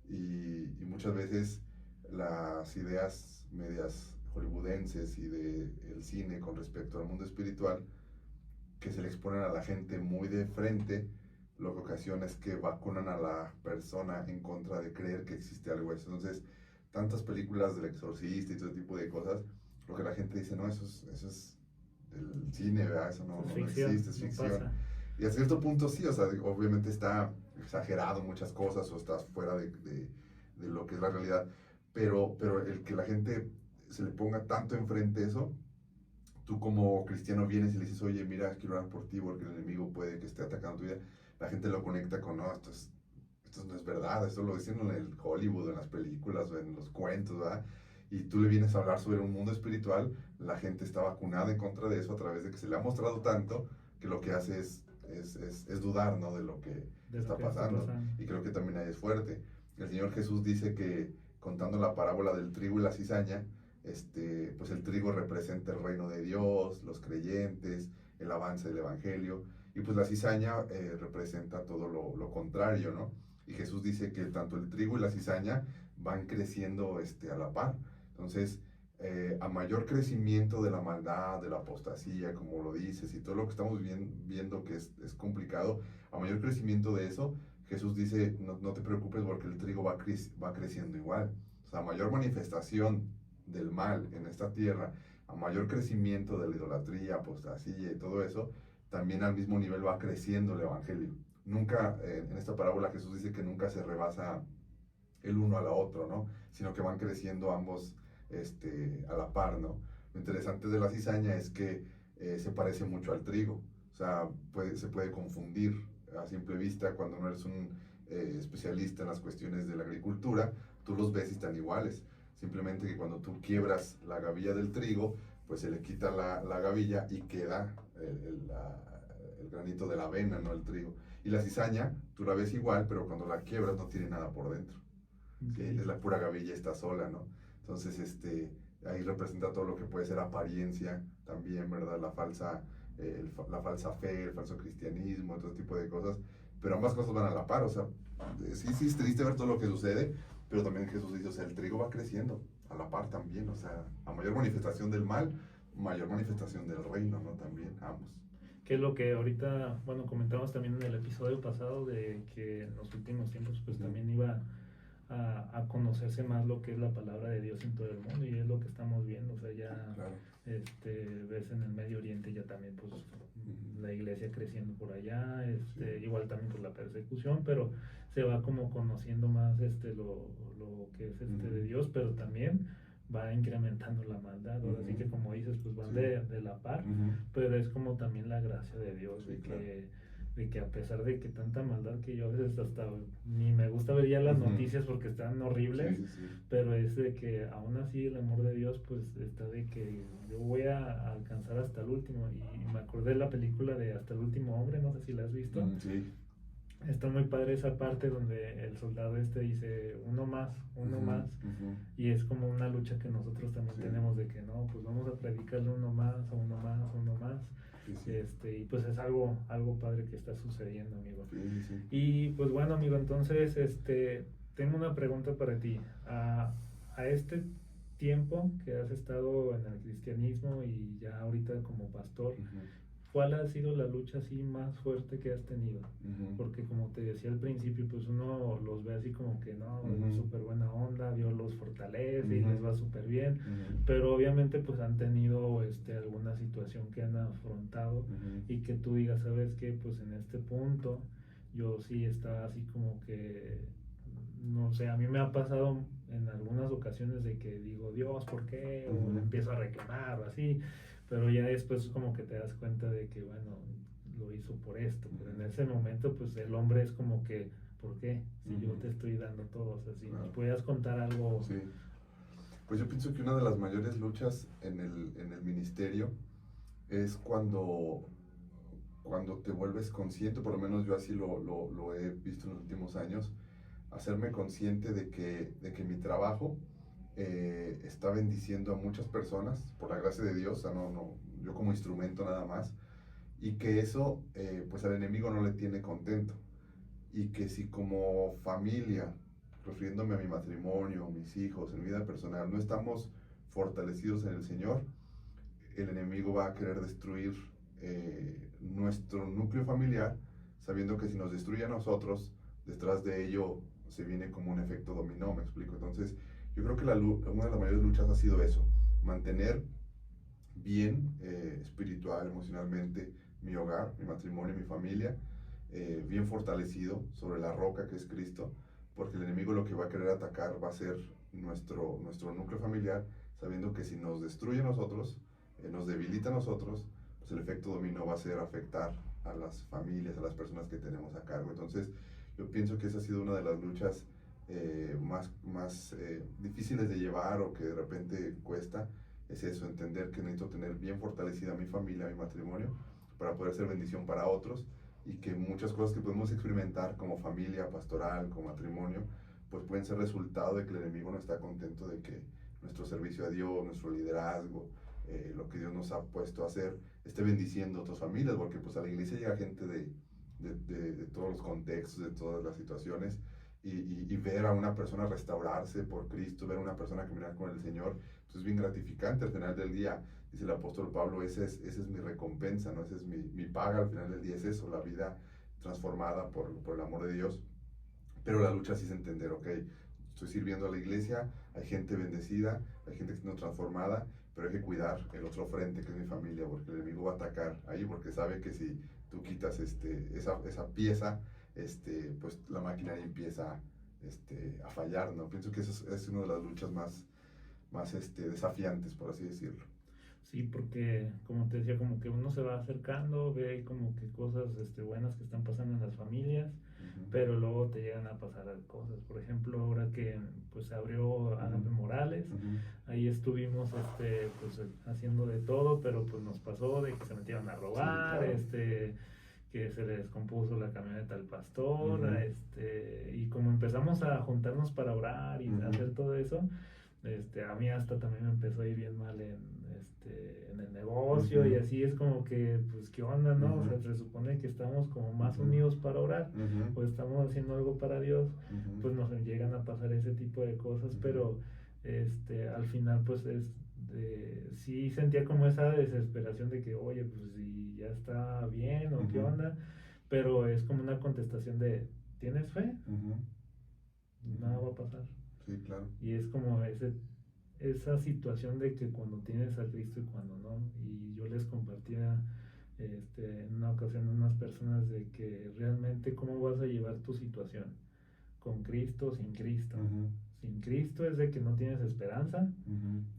Y muchas veces las ideas medias hollywoodenses y del cine con respecto al mundo espiritual, que se le exponen a la gente muy de frente, lo que ocasiona es que vacunan a la persona en contra de creer que existe algo así. Entonces, tantas películas del exorcista y todo tipo de cosas, lo que la gente dice, no, eso es del cine, ¿verdad? Eso no existe, es ficción. Y a cierto punto sí, o sea, obviamente está exagerado muchas cosas o está fuera de lo que es la realidad, pero el que la gente se le ponga tanto enfrente eso, tú como cristiano vienes y le dices, oye, mira, quiero orar por ti porque el enemigo puede que esté atacando tu vida, la gente lo conecta con, no, esto no es verdad, esto lo dicen en el Hollywood, en las películas o en los cuentos, ¿verdad? Y tú le vienes a hablar sobre un mundo espiritual, la gente está vacunada en contra de eso a través de que se le ha mostrado tanto que lo que hace es dudar, ¿no? De lo que está pasando. Y creo que también ahí es fuerte. El Señor Jesús dice que, contando la parábola del trigo y la cizaña, pues el trigo representa el reino de Dios, los creyentes, el avance del evangelio, y pues la cizaña representa todo lo contrario, ¿no? Y Jesús dice que tanto el trigo y la cizaña van creciendo a la par. Entonces, a mayor crecimiento de la maldad, de la apostasía, como lo dices, y todo lo que estamos viendo que es complicado, a mayor crecimiento de eso, Jesús dice, no te preocupes porque el trigo va creciendo igual. O sea, a mayor manifestación del mal en esta tierra, a mayor crecimiento de la idolatría, apostasía y todo eso, también al mismo nivel va creciendo el evangelio. Nunca, en esta parábola Jesús dice que nunca se rebasa el uno a la otro, ¿no? Sino que van creciendo ambos a la par, ¿no? Lo interesante de la cizaña es que se parece mucho al trigo, o sea, se puede confundir a simple vista cuando no eres un especialista en las cuestiones de la agricultura, tú los ves y están iguales, simplemente que cuando tú quiebras la gavilla del trigo, pues se le quita la gavilla y queda el granito de la avena, ¿no? El trigo. Y la cizaña, tú la ves igual, pero cuando la quiebras no tiene nada por dentro. Okay. Es la pura gavilla, está sola, ¿no? Entonces, ahí representa todo lo que puede ser apariencia también, ¿verdad? La falsa fe, el falso cristianismo, todo tipo de cosas pero ambas cosas van a la par, o sea, sí es triste ver todo lo que sucede, pero también Jesús dice, o sea, el trigo va creciendo a la par también, o sea, a mayor manifestación del mal, mayor manifestación del reino, ¿no? También, ambos. Que es lo que ahorita, bueno, comentamos también en el episodio pasado de que en los últimos tiempos pues también iba a conocerse más lo que es la palabra de Dios en todo el mundo, y es lo que estamos viendo, o sea, ya Claro. ves en el Medio Oriente ya también pues la iglesia creciendo por allá, igual también por la persecución, pero se va como conociendo más lo que es de Dios, pero también va incrementando la maldad, ahora sí que como dices, pues van de la par, pero es como también la gracia de Dios, de que a pesar de que tanta maldad, que yo a veces hasta ni me gusta ver ya las noticias porque están horribles, pero es de que aún así el amor de Dios pues está de que yo voy a alcanzar hasta el último, y me acordé de la película de Hasta el último hombre, no sé si la has visto. Sí. Está muy padre esa parte donde el soldado dice uno más, y es como una lucha que nosotros también tenemos de que no, pues vamos a predicarle uno más, uno más. Y pues es algo padre que está sucediendo, amigo. Y pues bueno, amigo, entonces tengo una pregunta para ti. A este tiempo que has estado en el cristianismo y ya ahorita como pastor, ¿cuál ha sido la lucha así más fuerte que has tenido? Porque como te decía al principio, pues uno los ve así como que no, súper buena onda, Dios los fortalece y les va súper bien, pero obviamente pues han tenido alguna situación que han afrontado, y que tú digas, ¿sabes qué? Pues en este punto yo sí estaba así como que, no sé, a mí me ha pasado en algunas ocasiones de que digo, Dios, ¿por qué? O le empiezo a reclamar o así, pero ya después como que te das cuenta de que, bueno, lo hizo por esto, pero en ese momento pues el hombre es como que, ¿por qué? Si yo te estoy dando todo, o sea, si nos pudieras contar algo. Sí, pues yo pienso que una de las mayores luchas en el ministerio es cuando te vuelves consciente, por lo menos yo así lo he visto en los últimos años, hacerme consciente de que mi trabajo está bendiciendo a muchas personas por la gracia de Dios, o sea, yo como instrumento nada más, y que eso pues al enemigo no le tiene contento, y que si como familia, refiriéndome a mi matrimonio, mis hijos, en mi vida personal, no estamos fortalecidos en el Señor, el enemigo va a querer destruir nuestro núcleo familiar, sabiendo que si nos destruye a nosotros, detrás de ello se viene como un efecto dominó, ¿me explico? Entonces, yo creo que una de las mayores luchas ha sido eso, mantener bien espiritual, emocionalmente, mi hogar, mi matrimonio, mi familia, bien fortalecido sobre la roca que es Cristo, porque el enemigo lo que va a querer atacar va a ser nuestro núcleo familiar, sabiendo que si nos destruye a nosotros, nos debilita a nosotros, pues el efecto dominó va a ser afectar a las familias, a las personas que tenemos a cargo. Entonces, yo pienso que esa ha sido una de las luchas más difíciles de llevar, o que de repente cuesta, es eso, entender que necesito tener bien fortalecida mi familia, mi matrimonio, para poder ser bendición para otros, y que muchas cosas que podemos experimentar como familia, pastoral, como matrimonio, pues pueden ser resultado de que el enemigo no está contento de que nuestro servicio a Dios, nuestro liderazgo, lo que Dios nos ha puesto a hacer, esté bendiciendo a otras familias, porque pues a la iglesia llega gente de todos los contextos, de todas las situaciones, y ver a una persona restaurarse por Cristo, ver a una persona caminar con el Señor, pues es bien gratificante. Al final del día, dice el apóstol Pablo, esa es mi recompensa, ¿no? Esa es mi paga al final del día, es eso, la vida transformada por el amor de Dios. Pero la lucha sí es entender, ok, estoy sirviendo a la iglesia, hay gente bendecida, hay gente que está transformada, pero hay que cuidar el otro frente, que es mi familia, porque el enemigo va a atacar ahí, porque sabe que si tú quitas esa pieza, pues la maquinaria empieza a fallar, ¿no? Pienso que eso es una de las luchas más desafiantes, por así decirlo. Sí, porque como te decía, como que uno se va acercando, ve como que cosas buenas que están pasando en las familias, pero luego te llegan a pasar cosas. Por ejemplo, ahora que pues se abrió Agape Morales, ahí estuvimos pues haciendo de todo, pero pues nos pasó de que se metieron a robar, que se le descompuso la camioneta al pastor, y como empezamos a juntarnos para orar y hacer todo eso, A mí hasta también me empezó a ir bien mal en el negocio y así es como que, pues, ¿qué onda, no? O sea, se supone que estamos como más unidos para orar o estamos haciendo algo para Dios, pues nos llegan a pasar ese tipo de cosas, pero al final, pues, sí sentía como esa desesperación de que, oye, pues, si ya está bien o qué onda, pero es como una contestación de, ¿tienes fe? Nada va a pasar. Sí, claro. Y es como esa situación de que cuando tienes a Cristo y cuando no. Y yo les compartía en una ocasión a unas personas de que realmente cómo vas a llevar tu situación. Con Cristo o sin Cristo. Sin Cristo es de que no tienes esperanza,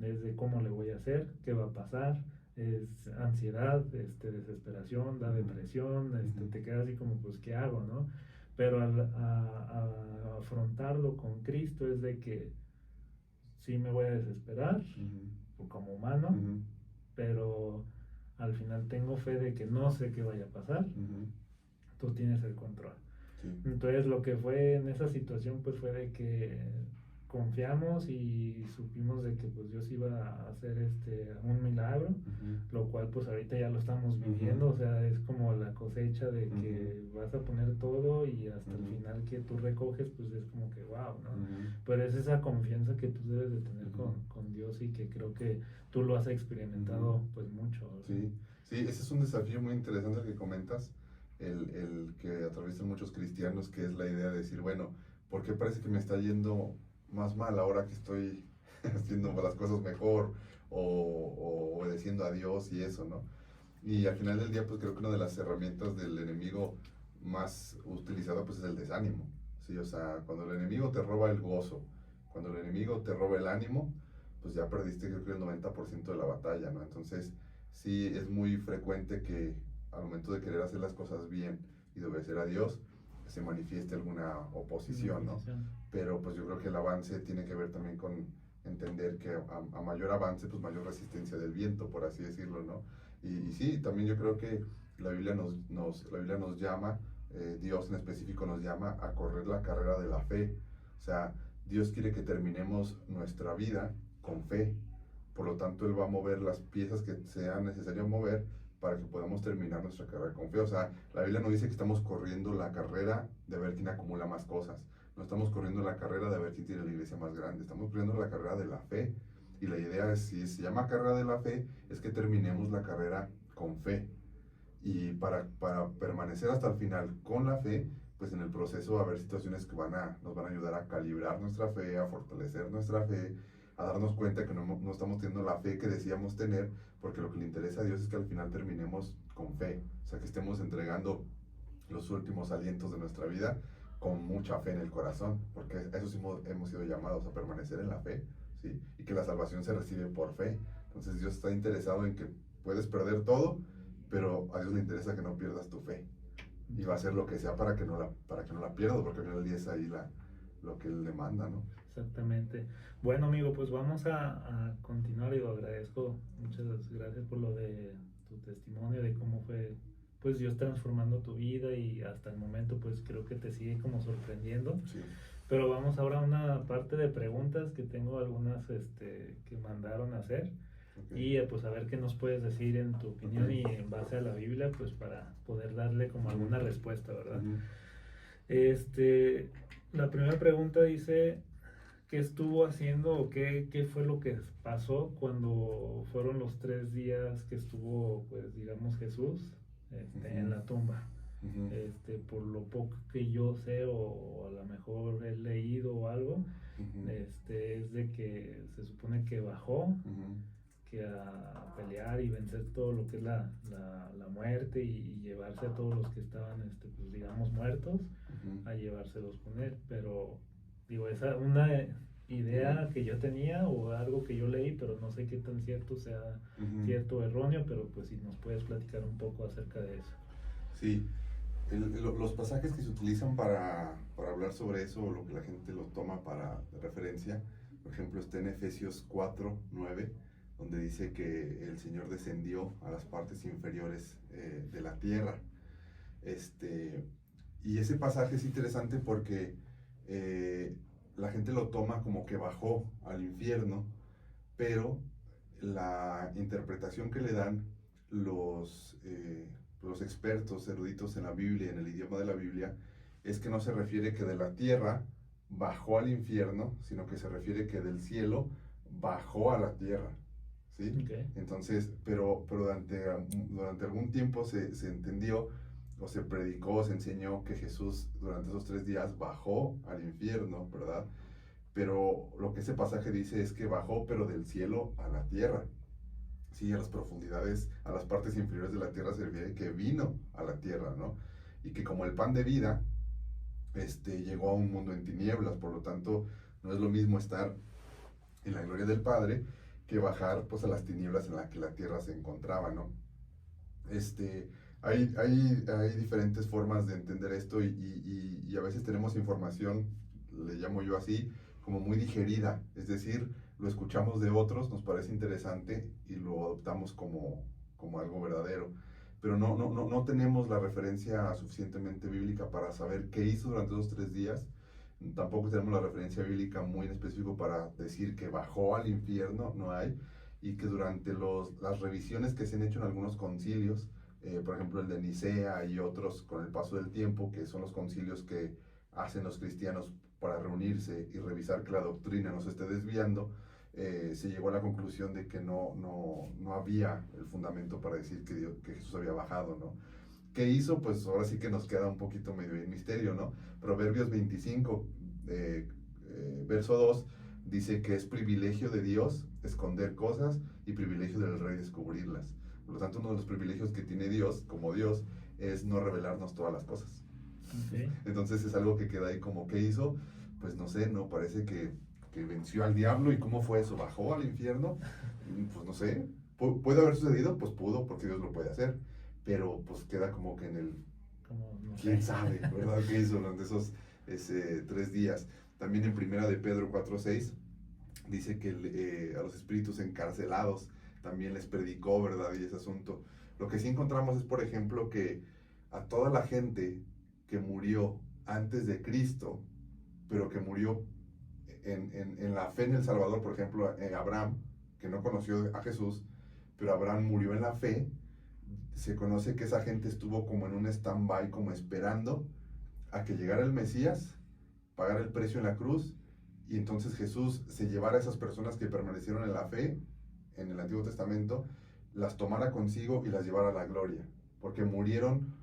es de cómo le voy a hacer, qué va a pasar, es ansiedad, desesperación, da depresión, te quedas así como, pues, ¿qué hago, no? Pero a afrontarlo con Cristo es de que sí me voy a desesperar como humano, pero al final tengo fe de que no sé qué vaya a pasar, tú tienes el control. Sí. Entonces lo que fue en esa situación pues fue de que confiamos y supimos de que pues Dios iba a hacer un milagro, lo cual pues ahorita ya lo estamos viviendo, o sea, es como la cosecha de que vas a poner todo y hasta el final que tú recoges pues es como que wow, ¿no? Pero es esa confianza que tú debes de tener con Dios y que creo que tú lo has experimentado pues mucho. Sí, sí, ese es un desafío muy interesante el que comentas, el que atraviesan muchos cristianos, que es la idea de decir, bueno, ¿por qué parece que me está yendo más mal ahora que estoy haciendo las cosas mejor o obedeciendo a Dios y eso, ¿no? Y al final del día, pues creo que una de las herramientas del enemigo más utilizada, pues es el desánimo, ¿sí? O sea, cuando el enemigo te roba el gozo, cuando el enemigo te roba el ánimo, pues ya perdiste creo que el 90% de la batalla, ¿no? Entonces, sí es muy frecuente que al momento de querer hacer las cosas bien y de obedecer a Dios, se manifieste alguna oposición, ¿no? Pero pues yo creo que el avance tiene que ver también con entender que a mayor avance, pues mayor resistencia del viento, por así decirlo, ¿no? Y sí, también yo creo que la Biblia la Biblia nos llama, Dios en específico nos llama a correr la carrera de la fe. O sea, Dios quiere que terminemos nuestra vida con fe. Por lo tanto, Él va a mover las piezas que sea necesario mover para que podamos terminar nuestra carrera con fe. O sea, la Biblia no dice que estamos corriendo la carrera de ver quién acumula más cosas. No estamos corriendo la carrera de ver quién tiene la iglesia más grande. Estamos corriendo la carrera de la fe. Y la idea es, si se llama carrera de la fe, es que terminemos la carrera con fe. Y para permanecer hasta el final con la fe, pues en el proceso va a haber situaciones que nos van a ayudar a calibrar nuestra fe, a fortalecer nuestra fe, a darnos cuenta que no estamos teniendo la fe que decíamos tener, porque lo que le interesa a Dios es que al final terminemos con fe. O sea, que estemos entregando los últimos alientos de nuestra vida con mucha fe en el corazón, porque a eso sí hemos sido llamados, a permanecer en la fe, ¿sí? Y que la salvación se recibe por fe. Entonces Dios está interesado en que puedes perder todo, pero a Dios le interesa que no pierdas tu fe. Y va a hacer lo que sea para que no la pierdas, porque al final del día es ahí lo que Él demanda, ¿no? Exactamente. Bueno, amigo, pues vamos a continuar y lo agradezco. Muchas gracias por lo de tu testimonio, de cómo fue pues Dios transformando tu vida y hasta el momento pues creo que te sigue como sorprendiendo. Sí. Pero vamos ahora a una parte de preguntas que tengo algunas que mandaron a hacer. Okay. Y pues a ver qué nos puedes decir en tu opinión y en base a la Biblia, pues para poder darle como alguna respuesta, ¿verdad? La primera pregunta dice, ¿qué estuvo haciendo o qué fue lo que pasó cuando fueron los 3 días que estuvo, pues digamos, Jesús en la tumba? Por lo poco que yo sé o a lo mejor he leído o algo, es de que se supone que bajó, que a pelear y vencer todo lo que es la muerte y llevarse a todos los que estaban, pues digamos, muertos, a llevárselos con él. Pero digo, esa una idea que yo tenía o algo que yo leí, pero no sé qué tan cierto sea, cierto o erróneo, pero pues si nos puedes platicar un poco acerca de eso. Sí, los pasajes que se utilizan para hablar sobre eso, o lo que la gente lo toma de referencia, por ejemplo, está en Efesios 4:9, donde dice que el Señor descendió a las partes inferiores de la tierra. Y ese pasaje es interesante porque la gente lo toma como que bajó al infierno, pero la interpretación que le dan los expertos eruditos en la Biblia, en el idioma de la Biblia, es que no se refiere que de la tierra bajó al infierno, sino que se refiere que del cielo bajó a la tierra, ¿sí? Okay. Entonces, pero durante algún tiempo se entendió o se predicó, se enseñó que Jesús durante esos 3 días bajó al infierno, ¿verdad? Pero lo que ese pasaje dice es que bajó, pero del cielo a la tierra. Sí, a las profundidades, a las partes inferiores de la tierra se refiere que vino a la tierra, ¿no? Y que como el pan de vida, llegó a un mundo en tinieblas, por lo tanto, no es lo mismo estar en la gloria del Padre que bajar pues a las tinieblas en las que la tierra se encontraba, ¿no? Hay diferentes formas de entender esto y a veces tenemos información, le llamo yo así, como muy digerida, es decir, lo escuchamos de otros, nos parece interesante y lo adoptamos como algo verdadero, pero no tenemos la referencia suficientemente bíblica para saber qué hizo durante esos 3 días. Tampoco tenemos la referencia bíblica muy en específico para decir que bajó al infierno, no hay, y que durante las revisiones que se han hecho en algunos concilios, por ejemplo el de Nicea y otros con el paso del tiempo, que son los concilios que hacen los cristianos para reunirse y revisar que la doctrina no se esté desviando, se llegó a la conclusión de que no había el fundamento para decir que Jesús había bajado, ¿no? ¿Qué hizo? Pues ahora sí que nos queda un poquito medio en misterio, ¿no? Proverbios 25, verso 2, dice que es privilegio de Dios esconder cosas y privilegio del rey descubrirlas. Por lo tanto, uno de los privilegios que tiene Dios, como Dios, es no revelarnos todas las cosas. Okay. Entonces es algo que queda ahí como, ¿qué hizo? Pues no sé, ¿no? Parece que venció al diablo. ¿Y cómo fue eso? ¿Bajó al infierno? Pues no sé. ¿Puede haber sucedido? Pues pudo, porque Dios lo puede hacer. Pero pues queda como que en el... No ¿Quién sé. sabe, verdad? ¿Qué hizo durante esos 3 días? También en Primera de Pedro 4:6 dice que a los espíritus encarcelados también les predicó, ¿verdad? Y ese asunto. Lo que sí encontramos es, por ejemplo, que a toda la gente que murió antes de Cristo, pero que murió en la fe en el Salvador, por ejemplo, Abraham, que no conoció a Jesús, pero Abraham murió en la fe, se conoce que esa gente estuvo como en un stand-by, como esperando a que llegara el Mesías, pagar el precio en la cruz, y entonces Jesús se llevara a esas personas que permanecieron en la fe, en el Antiguo Testamento, las tomara consigo y las llevara a la gloria, porque murieron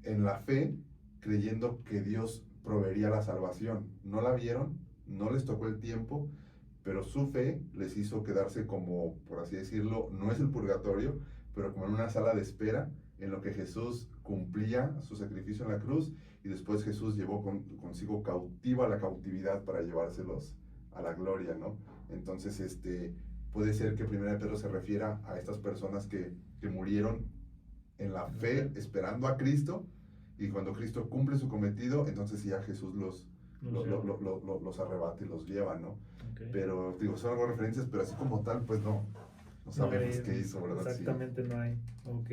en la fe, creyendo que Dios proveería la salvación. No la vieron, no les tocó el tiempo, pero su fe les hizo quedarse como, por así decirlo, no es el purgatorio, pero como en una sala de espera, en lo que Jesús cumplía su sacrificio en la cruz, y después Jesús llevó consigo cautiva la cautividad para llevárselos a la gloria, ¿no? Entonces, puede ser que Primera de Pedro se refiera a estas personas que murieron en la fe, esperando a Cristo, y cuando Cristo cumple su cometido, entonces ya Jesús los arrebata y los lleva, ¿no? Okay. Pero, digo, son algunas referencias, pero así como tal, pues no sabemos qué hizo, ¿verdad? Exactamente, sí. No hay. Ok.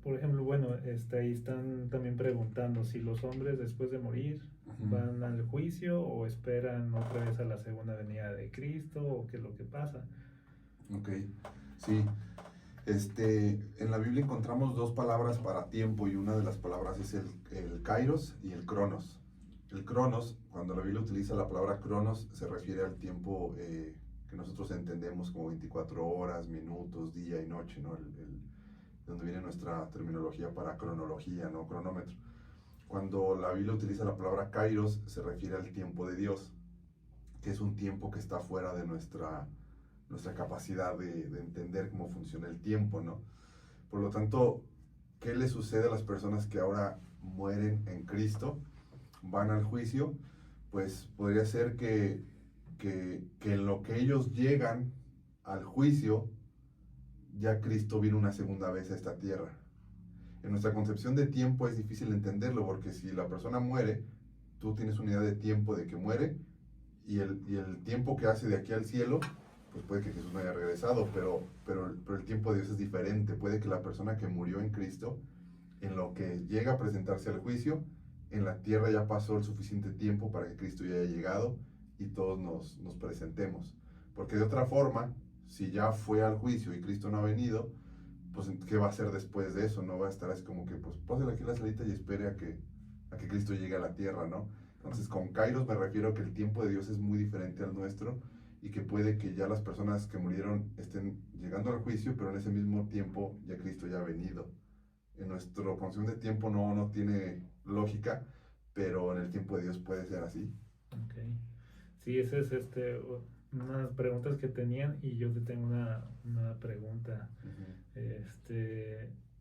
Por ejemplo, bueno, ahí están también preguntando si los hombres después de morir van al juicio o esperan otra vez a la segunda venida de Cristo, o qué es lo que pasa. Ok, sí. En la Biblia encontramos 2 palabras para tiempo, y una de las palabras es el kairos y el cronos. El cronos, cuando la Biblia utiliza la palabra cronos, se refiere al tiempo que nosotros entendemos como 24 horas, minutos, día y noche, ¿no? Donde viene nuestra terminología para cronología, ¿no? Cronómetro. Cuando la Biblia utiliza la palabra kairos, se refiere al tiempo de Dios, que es un tiempo que está fuera de nuestra capacidad de entender cómo funciona el tiempo, ¿no? Por lo tanto, ¿qué le sucede a las personas que ahora mueren en Cristo, van al juicio? Pues podría ser que en lo que ellos llegan al juicio, ya Cristo vino una segunda vez a esta tierra. En nuestra concepción de tiempo es difícil entenderlo, porque si la persona muere, tú tienes una idea de tiempo de que muere, y el tiempo que hace de aquí al cielo, pues puede que Jesús no haya regresado, pero el tiempo de Dios es diferente. Puede que la persona que murió en Cristo, en lo que llega a presentarse al juicio, en la tierra ya pasó el suficiente tiempo para que Cristo ya haya llegado y todos nos presentemos. Porque de otra forma, si ya fue al juicio y Cristo no ha venido, pues ¿qué va a hacer después de eso? No va a estar así como que, pues pásale aquí la salita y espere a que Cristo llegue a la tierra, ¿no? Entonces con Kairos me refiero a que el tiempo de Dios es muy diferente al nuestro y que puede que ya las personas que murieron estén llegando al juicio, pero en ese mismo tiempo ya Cristo ya ha venido. En nuestro concepción de tiempo no tiene lógica, pero en el tiempo de Dios puede ser así. Ok. Sí, esa es unas preguntas que tenían y yo te tengo una pregunta.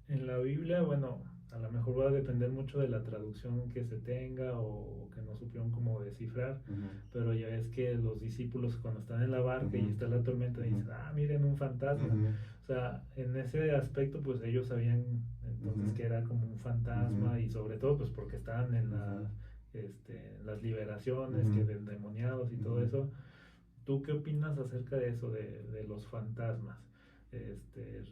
En la Biblia, bueno, a lo mejor va a depender mucho de la traducción que se tenga o que no supieron cómo descifrar, pero ya ves que los discípulos cuando están en la barca y está la tormenta dicen, miren un fantasma. O sea, en ese aspecto pues ellos sabían entonces que era como un fantasma y sobre todo pues porque estaban en las liberaciones, que de endemoniados y todo eso. ¿Tú qué opinas acerca de eso, de los fantasmas?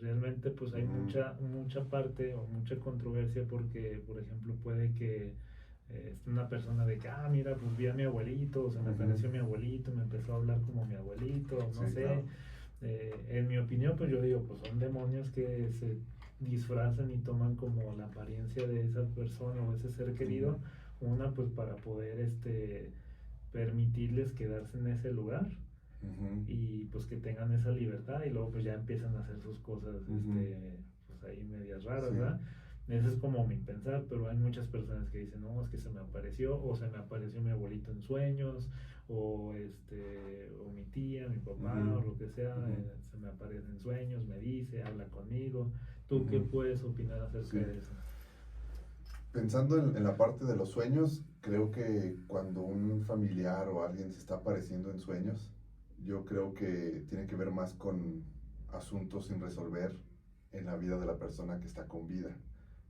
Realmente pues hay mucha parte o mucha controversia porque, por ejemplo, puede que una persona de que, mira, pues vi a mi abuelito, o se me apareció mi abuelito, me empezó a hablar como mi abuelito, no sé. Claro. En mi opinión, pues yo digo, pues son demonios que se disfrazan y toman como la apariencia de esa persona o ese ser querido, una pues para poder permitirles quedarse en ese lugar y pues que tengan esa libertad y luego pues ya empiezan a hacer sus cosas pues ahí medias raras, ¿verdad? Ese es como mi pensar, pero hay muchas personas que dicen, no, es que se me apareció, o se me apareció mi abuelito en sueños, o o mi tía, mi papá, o lo que sea, se me aparece en sueños, me dice, habla conmigo. ¿Tú qué puedes opinar acerca de eso? Pensando en la parte de los sueños, creo que cuando un familiar o alguien se está apareciendo en sueños, yo creo que tiene que ver más con asuntos sin resolver en la vida de la persona que está con vida.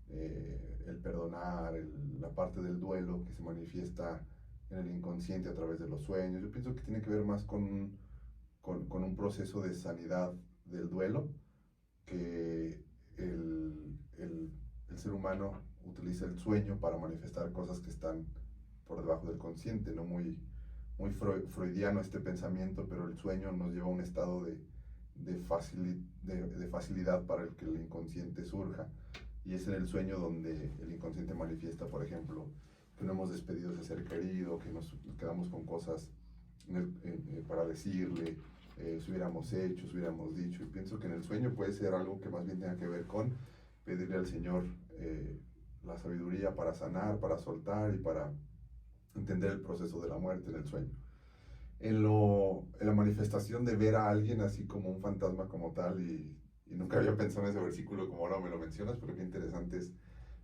El perdonar, la parte del duelo que se manifiesta en el inconsciente a través de los sueños. Yo pienso que tiene que ver más con un proceso de sanidad del duelo que el ser humano utiliza el sueño para manifestar cosas que están por debajo del consciente, ¿no? Muy freudiano este pensamiento, pero el sueño nos lleva a un estado de facilidad para el que el inconsciente surja. Y es en el sueño donde el inconsciente manifiesta, por ejemplo, que no hemos despedido a ese ser querido, que nos quedamos con cosas para decirle, si hubiéramos hecho, si hubiéramos dicho. Y pienso que en el sueño puede ser algo que más bien tenga que ver con pedirle al Señor la sabiduría para sanar, para soltar y para entender el proceso de la muerte en el sueño. En la manifestación de ver a alguien así como un fantasma como tal, y nunca había pensado en ese versículo como ahora me lo mencionas, pero qué interesante es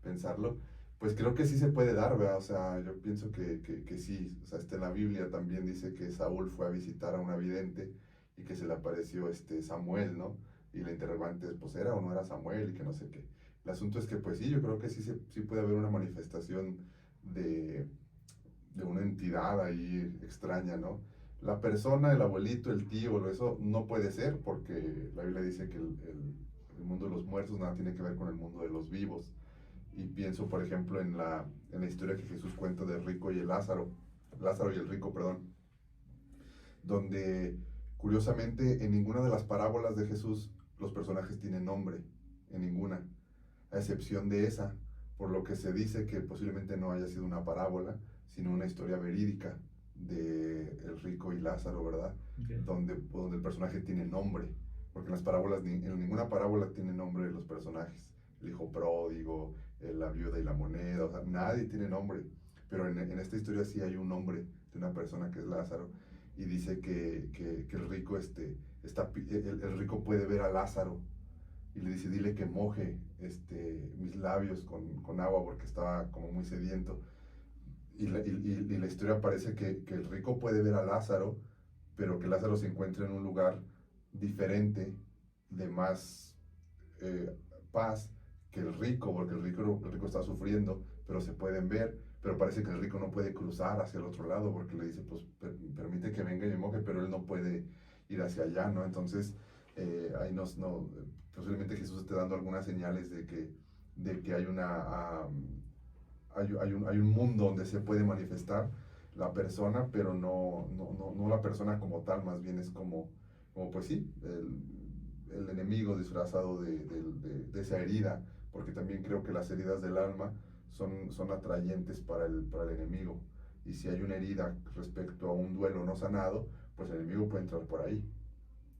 pensarlo, pues creo que sí se puede dar, ¿verdad? O sea, yo pienso que sí, o sea, en la Biblia también dice que Saúl fue a visitar a una vidente y que se le apareció Samuel, ¿no? Y la interrogante es, pues, ¿era o no era Samuel? Y que no sé qué. El asunto es que, pues sí, yo creo que sí puede haber una manifestación de una entidad ahí extraña, ¿no? La persona, el abuelito, el tío, eso no puede ser porque la Biblia dice que el mundo de los muertos nada tiene que ver con el mundo de los vivos. Y pienso, por ejemplo, en la historia que Jesús cuenta del rico y el Lázaro y el rico, perdón, donde curiosamente en ninguna de las parábolas de Jesús los personajes tienen nombre, en ninguna, a excepción de esa, por lo que se dice que posiblemente no haya sido una parábola, sino una historia verídica de el rico y Lázaro, ¿verdad? Okay. Donde el personaje tiene nombre, porque en las parábolas, en ninguna parábola tiene nombre de los personajes, el hijo pródigo, la viuda y la moneda, o sea, nadie tiene nombre, pero en esta historia sí hay un nombre de una persona que es Lázaro, y dice que el rico, el rico puede ver a Lázaro, y le dice, dile que moje mis labios con agua porque estaba como muy sediento. Y la historia parece que el rico puede ver a Lázaro, pero que Lázaro se encuentra en un lugar diferente, de más paz que el rico, porque el rico está sufriendo, pero se pueden ver, pero parece que el rico no puede cruzar hacia el otro lado, porque le dice, pues permite que venga y me moje, pero él no puede ir hacia allá, ¿no? Entonces, ahí posiblemente Jesús esté dando algunas señales de que hay hay un mundo donde se puede manifestar la persona, pero no la persona como tal, más bien es como pues sí, el enemigo disfrazado de esa herida, porque también creo que las heridas del alma son atrayentes para el enemigo. Y si hay una herida respecto a un duelo no sanado, pues el enemigo puede entrar por ahí.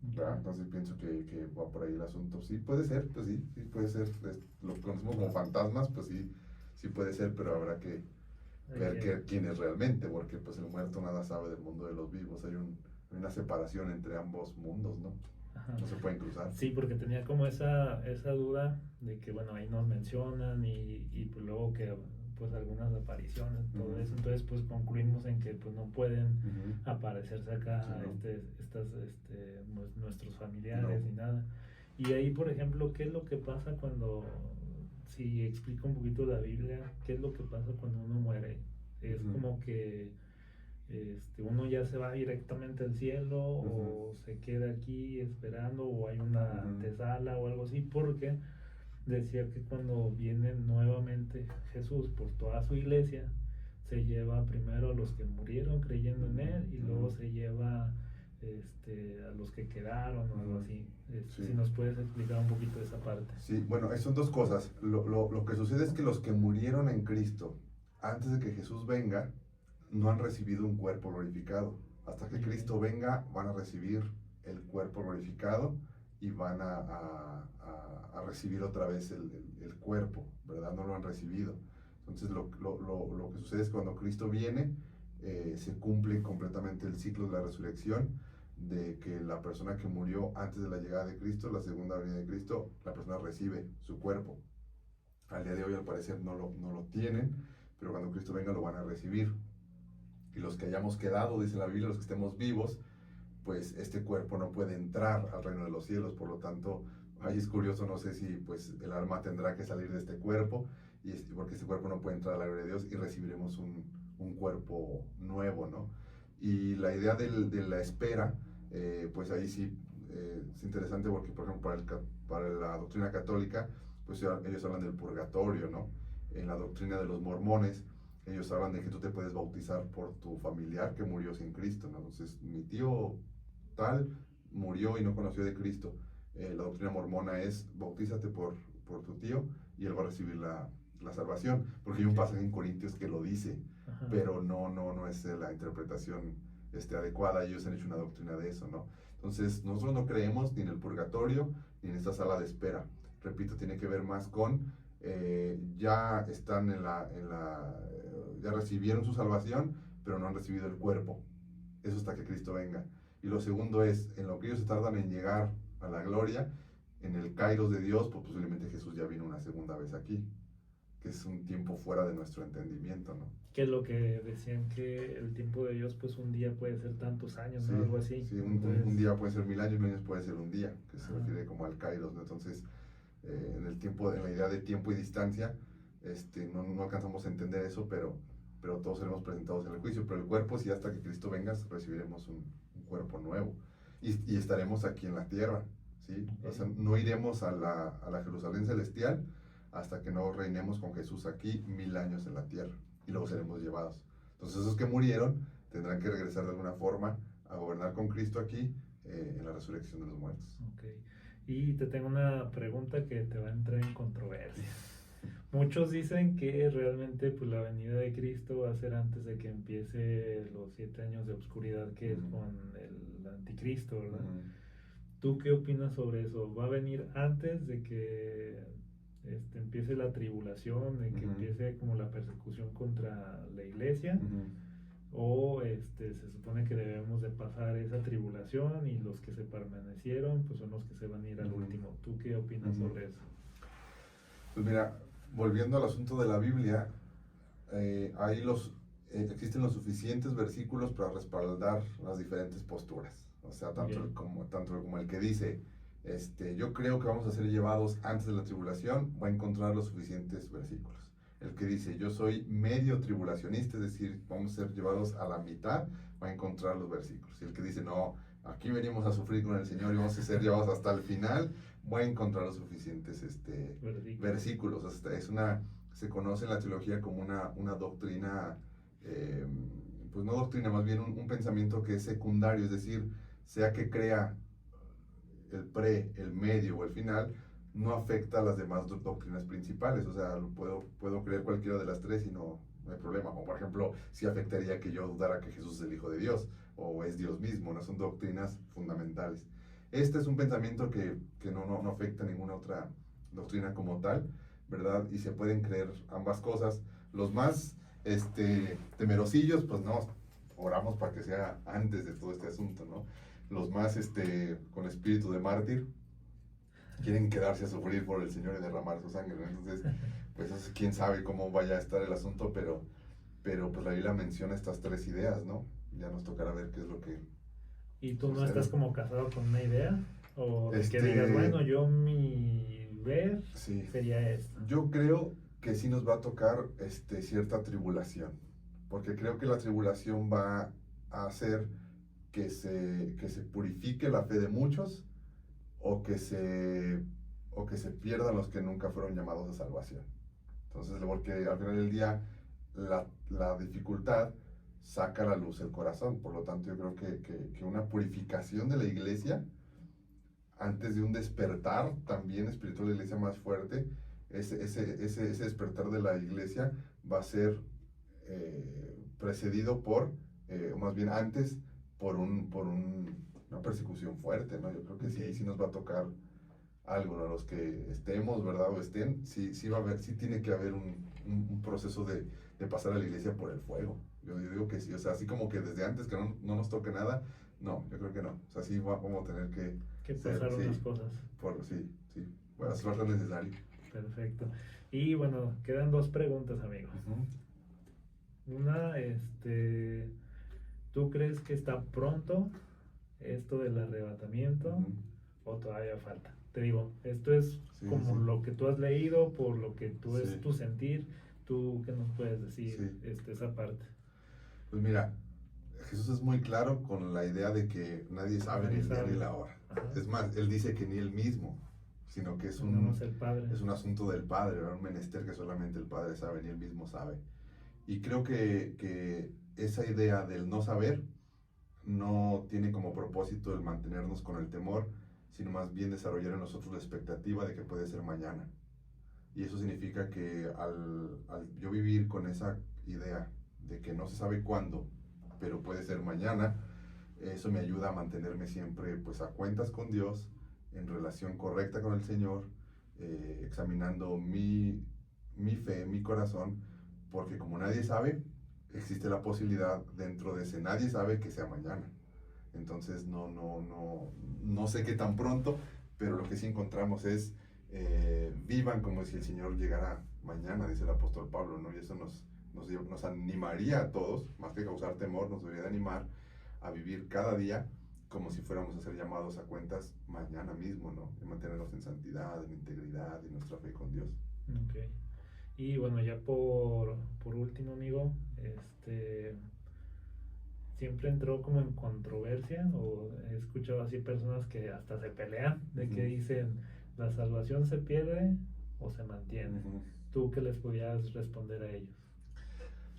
¿Verdad? Entonces pienso que va por ahí el asunto. Sí, puede ser, pues sí, sí puede ser. Lo que conocemos como fantasmas, pues sí, sí puede ser, pero habrá que ver quién es realmente, porque pues el muerto nada sabe del mundo de los vivos. Hay una separación entre ambos mundos, ¿no? Ajá. No se pueden cruzar. Sí, porque tenía como esa duda de que, bueno, ahí nos mencionan y pues luego que pues algunas apariciones, todo eso, entonces pues concluimos en que pues no pueden aparecerse acá nuestros familiares ni nada. Y ahí, por ejemplo, ¿qué es lo que pasa cuando, si explico un poquito la Biblia, qué es lo que pasa cuando uno muere? Es como que uno ya se va directamente al cielo o se queda aquí esperando o hay una antesala o algo así, porque decía que cuando viene nuevamente Jesús por toda su iglesia, se lleva primero a los que murieron creyendo en él y luego se lleva a los que quedaron o algo así. Sí. Si nos puedes explicar un poquito de esa parte. Sí, bueno, son dos cosas. Lo que sucede es que los que murieron en Cristo antes de que Jesús venga no han recibido un cuerpo glorificado. Hasta que Cristo venga van a recibir el cuerpo glorificado y van a recibir otra vez el cuerpo, ¿verdad? No lo han recibido. Entonces lo que sucede es que cuando Cristo viene, se cumple completamente el ciclo de la resurrección, de que la persona que murió antes de la llegada de Cristo, la segunda venida de Cristo, la persona recibe su cuerpo. Al día de hoy al parecer no lo tienen, pero cuando Cristo venga lo van a recibir. Y los que hayamos quedado, dice la Biblia, los que estemos vivos, pues este cuerpo no puede entrar al reino de los cielos. Por lo tanto, ahí es curioso, no sé si pues el alma tendrá que salir de este cuerpo, porque este cuerpo no puede entrar a la gloria de Dios y recibiremos un cuerpo nuevo, ¿no? Y la idea de la espera, pues ahí sí es interesante porque, por ejemplo, para la doctrina católica, pues ellos hablan del purgatorio, ¿no? En la doctrina de los mormones, ellos hablan de que tú te puedes bautizar por tu familiar que murió sin Cristo, ¿no? Entonces, mi tío tal murió y no conoció de Cristo. La doctrina mormona es, bautízate por tu tío y él va a recibir la salvación, porque hay un pasaje en Corintios que lo dice, pero no es la interpretación adecuada. Ellos han hecho una doctrina de eso, ¿no? Entonces, nosotros no creemos ni en el purgatorio ni en esta sala de espera. Repito, tiene que ver más con ya están ya recibieron su salvación, pero no han recibido el cuerpo. Eso hasta que Cristo venga. Y lo segundo es, en lo que ellos se tardan en llegar a la gloria, en el kairos de Dios, pues posiblemente Jesús ya vino una segunda vez aquí, que es un tiempo fuera de nuestro entendimiento, ¿no? Que es lo que decían, que el tiempo de Dios, pues un día puede ser tantos años, sí, ¿no? Algo así. Sí, un día puede ser 1000 años, 1000 años puede ser un día, que se refiere como al kairos, ¿no? Entonces, en la idea de tiempo y distancia, no alcanzamos a entender eso, pero todos seremos presentados en el juicio. Pero el cuerpo, sí, hasta que Cristo venga, recibiremos un cuerpo nuevo y estaremos aquí en la tierra, ¿sí? O sea, no iremos a la Jerusalén celestial hasta que no reinemos con Jesús aquí 1000 años en la tierra y luego seremos llevados. Entonces esos que murieron tendrán que regresar de alguna forma a gobernar con Cristo aquí en la resurrección de los muertos. Okay. Y te tengo una pregunta que te va a entrar en controversia. Muchos dicen que realmente pues la venida de Cristo va a ser antes de que empiece los 7 años de oscuridad que es con el anticristo, ¿verdad? ¿Tú qué opinas sobre eso? ¿Va a venir antes de que empiece la tribulación, de que empiece como la persecución contra la iglesia? ¿O se supone que debemos de pasar esa tribulación y los que se permanecieron pues son los que se van a ir al último? ¿Tú qué opinas sobre eso? Pues mira, volviendo al asunto de la Biblia, ahí existen los suficientes versículos para respaldar las diferentes posturas. O sea, tanto como el que dice, yo creo que vamos a ser llevados antes de la tribulación, va a encontrar los suficientes versículos. El que dice, yo soy medio tribulacionista, es decir, vamos a ser llevados a la mitad, va a encontrar los versículos. Y el que dice, no, aquí venimos a sufrir con el Señor y vamos a ser llevados hasta el final, va a encontrar los suficientes versículos. Es se conoce en la teología como una doctrina, pues no doctrina, más bien un pensamiento que es secundario, es decir, sea que crea el pre, el medio o el final, no afecta a las demás doctrinas principales. O sea, puedo creer cualquiera de las tres y no hay problema. O por ejemplo, sí afectaría que yo dudara que Jesús es el Hijo de Dios o es Dios mismo, no son doctrinas fundamentales. Este es un pensamiento que no afecta a ninguna otra doctrina como tal, ¿verdad? Y se pueden creer ambas cosas. Los más temerosillos, pues no, oramos para que sea antes de todo este asunto, ¿no? Los más con espíritu de mártir quieren quedarse a sufrir por el Señor y derramar su sangre, ¿no? Entonces, pues eso, quién sabe cómo vaya a estar el asunto, pero pues la Biblia menciona estas tres ideas, ¿no? Ya nos tocará ver qué es lo que ¿Y tú no sucede. estás como casado con una idea? O de que Este, digas, bueno, yo mi ver Sí, sería esto. yo creo que sí nos va a tocar cierta tribulación, porque creo que la tribulación va a hacer que se purifique la fe de muchos o que se pierdan los que nunca fueron llamados a salvación. Entonces, porque al final del día la dificultad saca a la luz el corazón. Por lo tanto, yo creo que una purificación de la iglesia, antes de un despertar también espiritual de la iglesia más fuerte, ese despertar de la iglesia va a ser precedido o más bien antes, una persecución fuerte, ¿no? Yo creo que sí nos va a tocar algo, ¿no? Los que estemos, ¿verdad? O estén, sí va a haber, sí tiene que haber un proceso de pasar a la iglesia por el fuego. Yo digo que sí, o sea, así como que desde antes que no nos toque nada, no, yo creo que no. O sea, sí vamos a tener que pasar unas cosas. Sí, bueno, es lo necesario. Perfecto. Y bueno, quedan dos preguntas, amigo. Una, ¿tú crees que está pronto esto del arrebatamiento o todavía falta? Te digo, esto es como lo que tú has leído, por lo que tú es tu sentir. ¿Tú qué nos puedes decir esa parte? Pues mira, Jesús es muy claro con la idea de que nadie sabe ni el día ni la hora. Ajá. Es más, él dice que ni él mismo, sino que es un asunto del Padre, ¿verdad? Un menester que solamente el Padre sabe, ni él mismo sabe. Y creo que esa idea del no saber no tiene como propósito el mantenernos con el temor, sino más bien desarrollar en nosotros la expectativa de que puede ser mañana. Y eso significa que al yo vivir con esa idea de que no se sabe cuándo, pero puede ser mañana, eso me ayuda a mantenerme siempre pues a cuentas con Dios, en relación correcta con el Señor, examinando mi fe, mi corazón, porque como nadie sabe, existe la posibilidad dentro de ese nadie sabe que sea mañana. Entonces no sé qué tan pronto, pero lo que sí encontramos es vivan como si el Señor llegara mañana, dice el apóstol Pablo, ¿no? Y eso nos animaría a todos, más que causar temor, nos debería de animar a vivir cada día como si fuéramos a ser llamados a cuentas mañana mismo, ¿no? Y mantenernos en santidad, en integridad y nuestra fe con Dios. Ok. Y bueno, ya por último, amigo, siempre entró como en controversia, o he escuchado así personas que hasta se pelean, de que dicen, ¿la salvación se pierde o se mantiene? ¿Tú qué les podías responder a ellos?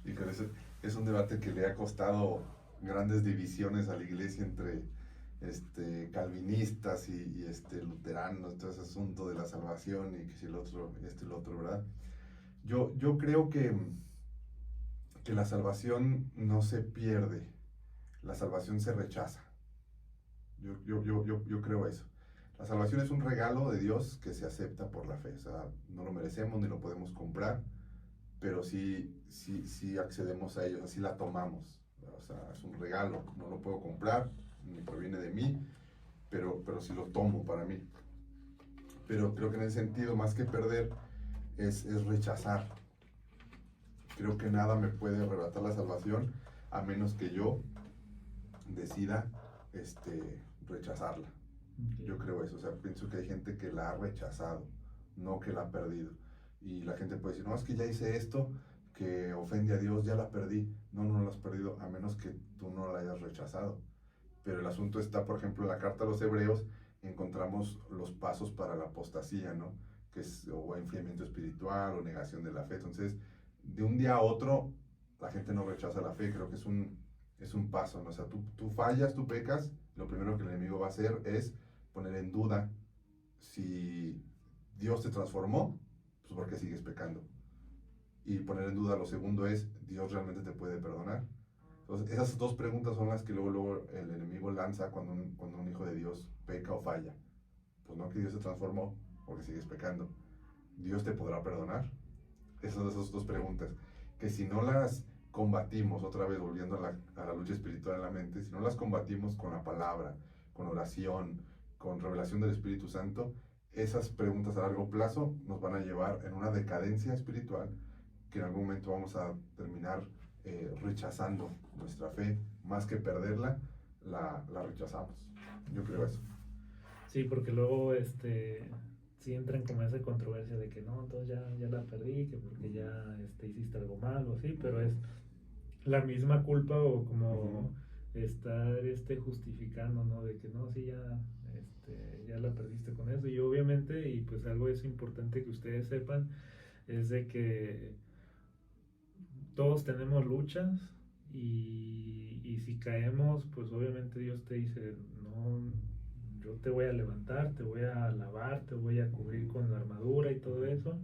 Y con eso es un debate que le ha costado grandes divisiones a la iglesia entre calvinistas y luteranos, todo ese asunto de la salvación y que si el otro, y el otro, ¿verdad? Yo creo que la salvación no se pierde, la salvación se rechaza. Yo creo eso. La salvación es un regalo de Dios que se acepta por la fe. O sea, no lo merecemos ni lo podemos comprar, pero sí accedemos a ello, así la tomamos. O sea, es un regalo, no lo puedo comprar, ni proviene de mí, pero sí lo tomo para mí. Pero creo que en ese sentido, más que perder, es rechazar. Creo que nada me puede arrebatar la salvación a menos que yo decida rechazarla. Okay. Yo creo eso, o sea, pienso que hay gente que la ha rechazado, no que la ha perdido. Y la gente puede decir, no, es que ya hice esto que ofende a Dios, ya la perdí. No la has perdido, a menos que tú no la hayas rechazado. Pero el asunto está, por ejemplo, en la carta a los Hebreos, encontramos los pasos para la apostasía, ¿no? que es o enfriamiento espiritual o negación de la fe. Entonces, de un día a otro, la gente no rechaza la fe, creo que es un paso, ¿no? O sea, tú fallas, tú pecas, lo primero que el enemigo va a hacer es poner en duda si Dios te transformó, pues ¿por qué sigues pecando? Y poner en duda lo segundo es, ¿Dios realmente te puede perdonar? Entonces, esas dos preguntas son las que luego el enemigo lanza cuando un hijo de Dios peca o falla. Pues no, que Dios te transformó, porque sigues pecando. ¿Dios te podrá perdonar? Esas dos preguntas, que si no las combatimos, otra vez volviendo a la lucha espiritual en la mente, si no las combatimos con la palabra, con oración, con revelación del Espíritu Santo, esas preguntas a largo plazo nos van a llevar en una decadencia espiritual que en algún momento vamos a terminar rechazando nuestra fe, más que perderla, la rechazamos. Yo creo eso. Sí, porque luego sí entran como esa controversia de que no, entonces ya la perdí, que porque ya hiciste algo malo, sí, pero es la misma culpa o como estar justificando, ¿no? De que no, sí, ya la perdiste con eso. Y obviamente, y pues algo es importante que ustedes sepan, es de que todos tenemos luchas y si caemos, pues obviamente Dios te dice, no, yo te voy a levantar, te voy a lavar, te voy a cubrir con la armadura y todo eso.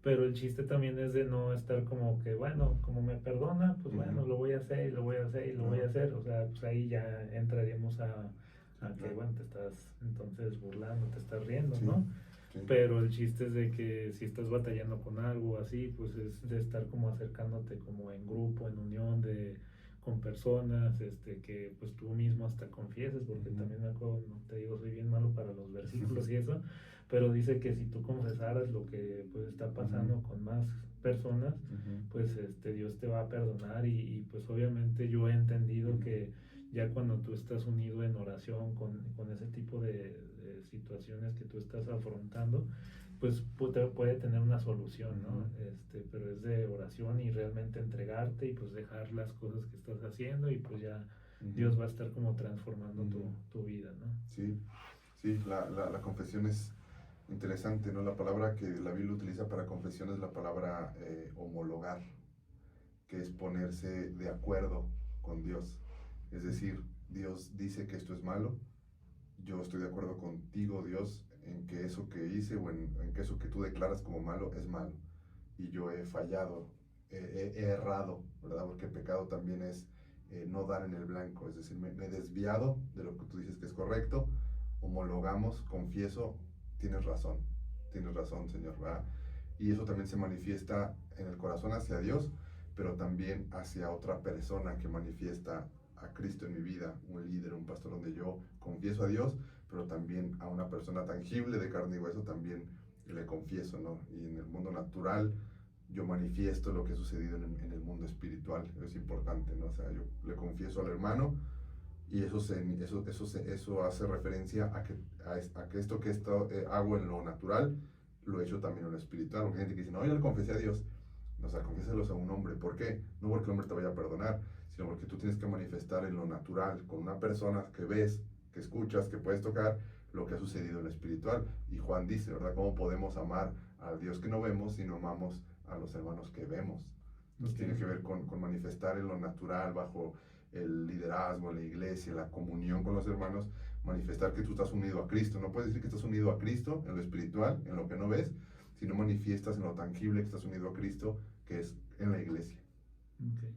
Pero el chiste también es de no estar como que, bueno, como me perdona, pues bueno, lo voy a hacer y lo voy a hacer y lo voy a hacer. O sea, pues ahí ya entraríamos a que, bueno, te estás entonces burlando, te estás riendo, ¿no? Sí. Pero el chiste es de que si estás batallando con algo así, pues es de estar como acercándote como en grupo, en unión con personas, que pues tú mismo hasta confieses, porque también me acuerdo, no te digo, soy bien malo para los versículos y eso, pero dice que si tú confesaras lo que pues está pasando con más personas, pues Dios te va a perdonar y pues obviamente yo he entendido que ya cuando tú estás unido en oración con ese tipo de situaciones que tú estás afrontando, pues puede tener una solución, ¿no? Pero es de oración y realmente entregarte y pues dejar las cosas que estás haciendo y pues ya Dios va a estar como transformando tu vida, ¿no? Sí, sí, la confesión es interesante, ¿no? La palabra que la Biblia utiliza para confesión es la palabra homologar, que es ponerse de acuerdo con Dios. Es decir, Dios dice que esto es malo, yo estoy de acuerdo contigo, Dios, en que eso que hice o en que eso que tú declaras como malo es malo. Y yo he fallado, he errado, ¿verdad? Porque el pecado también es no dar en el blanco, es decir, me he desviado de lo que tú dices que es correcto, homologamos, confieso, tienes razón, Señor, ¿verdad? Y eso también se manifiesta en el corazón hacia Dios, pero también hacia otra persona que manifiesta a Cristo en mi vida, un líder, un pastor, donde yo confieso a Dios, pero también a una persona tangible de carne y hueso también le confieso, ¿no? Y en el mundo natural yo manifiesto lo que ha sucedido en el mundo espiritual, es importante, ¿no? O sea, yo le confieso al hermano y eso hace referencia a que esto que hago en lo natural, lo he hecho también en lo espiritual, porque hay gente que dice, no, yo le confesé a Dios. O sea, confiésalos a un hombre. ¿Por qué? No porque el hombre te vaya a perdonar, sino porque tú tienes que manifestar en lo natural, con una persona que ves, que escuchas, que puedes tocar, lo que ha sucedido en lo espiritual. Y Juan dice, ¿verdad? ¿Cómo podemos amar al Dios que no vemos si no amamos a los hermanos que vemos? Entonces tiene que ver con manifestar en lo natural, bajo el liderazgo, la iglesia, la comunión con los hermanos, manifestar que tú estás unido a Cristo. No puedes decir que estás unido a Cristo en lo espiritual, en lo que no ves, si no manifiestas en lo tangible que estás unido a Cristo, que es en la iglesia. Okay.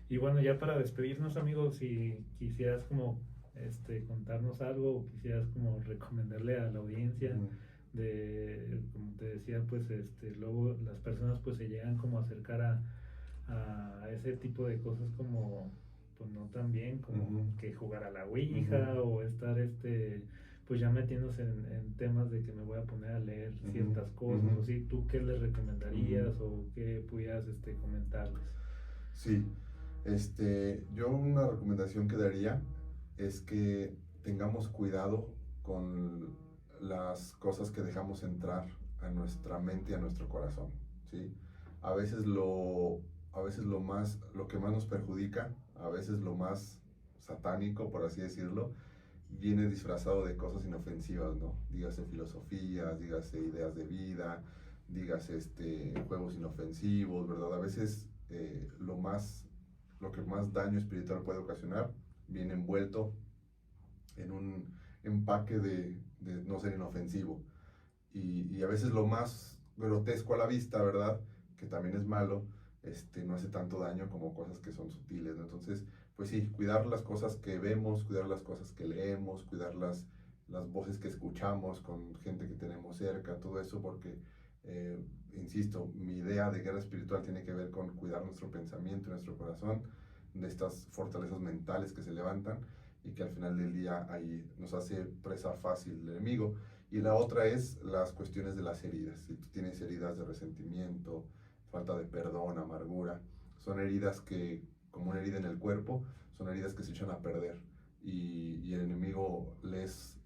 Y bueno, ya para despedirnos, amigos, si quisieras como contarnos algo o quisieras como recomendarle a la audiencia como te decía, pues luego las personas pues se llegan como a acercar a ese tipo de cosas como pues no tan bien como que jugar a la ouija o estar pues ya metiéndose en temas de que me voy a poner a leer ciertas cosas o sí, ¿tú qué les recomendarías o qué pudieras comentarles? Sí, yo una recomendación que daría es que tengamos cuidado con las cosas que dejamos entrar a nuestra mente y a nuestro corazón, ¿sí? A veces lo que más nos perjudica, a veces lo más satánico, por así decirlo, viene disfrazado de cosas inofensivas, ¿no? Dígase filosofías, dígase ideas de vida, dígase juegos inofensivos, ¿verdad? A veces lo que más daño espiritual puede ocasionar viene envuelto en un empaque de no ser inofensivo. Y a veces lo más grotesco a la vista, ¿verdad? Que también es malo, no hace tanto daño como cosas que son sutiles, ¿no? Entonces, pues sí, cuidar las cosas que vemos, cuidar las cosas que leemos, cuidar las voces que escuchamos con gente que tenemos cerca, todo eso, porque, insisto, mi idea de guerra espiritual tiene que ver con cuidar nuestro pensamiento y nuestro corazón, de estas fortalezas mentales que se levantan y que al final del día ahí nos hace presa fácil del enemigo. Y la otra es las cuestiones de las heridas. Si tú tienes heridas de resentimiento, falta de perdón, amargura, son heridas que, como una herida en el cuerpo, son heridas que se echan a perder. Y el enemigo les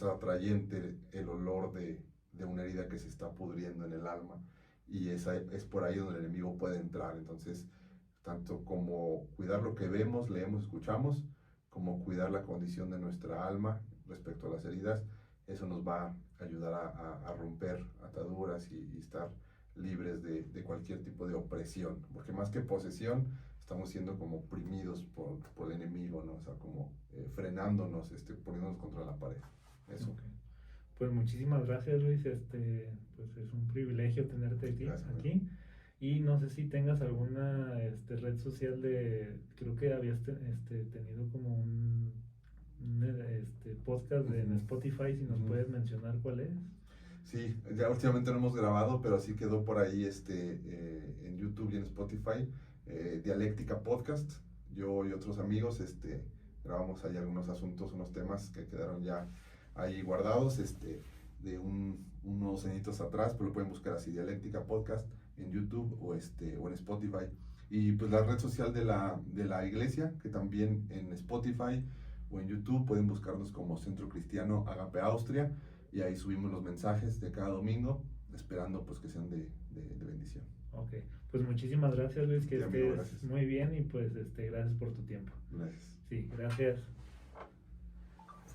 atrayente el olor de una herida que se está pudriendo en el alma. Y es por ahí donde el enemigo puede entrar. Entonces, tanto como cuidar lo que vemos, leemos, escuchamos, como cuidar la condición de nuestra alma respecto a las heridas, eso nos va a ayudar a romper ataduras y estar libres de cualquier tipo de opresión, porque más que posesión, estamos siendo como oprimidos por el enemigo, ¿no? O sea, como frenándonos, poniéndonos contra la pared. Eso. Okay. Pues muchísimas gracias, Luis. Pues es un privilegio tenerte aquí. Y no sé si tengas alguna red social creo que habías tenido como un podcast en Spotify, si nos puedes mencionar cuál es. Sí, ya últimamente no hemos grabado, pero sí quedó por ahí en YouTube y en Spotify, Dialéctica Podcast. Yo y otros amigos grabamos ahí algunos asuntos, unos temas que quedaron ya ahí guardados de unos añitos atrás, pero lo pueden buscar así, Dialéctica Podcast en YouTube o en Spotify. Y pues la red social de la iglesia, que también en Spotify o en YouTube pueden buscarnos como Centro Cristiano Agape Austria, y ahí subimos los mensajes de cada domingo, esperando pues que sean de bendición. Ok, pues muchísimas gracias, Luis, que Sí, estés gracias. muy bien y pues gracias por tu tiempo. Gracias. Sí, gracias.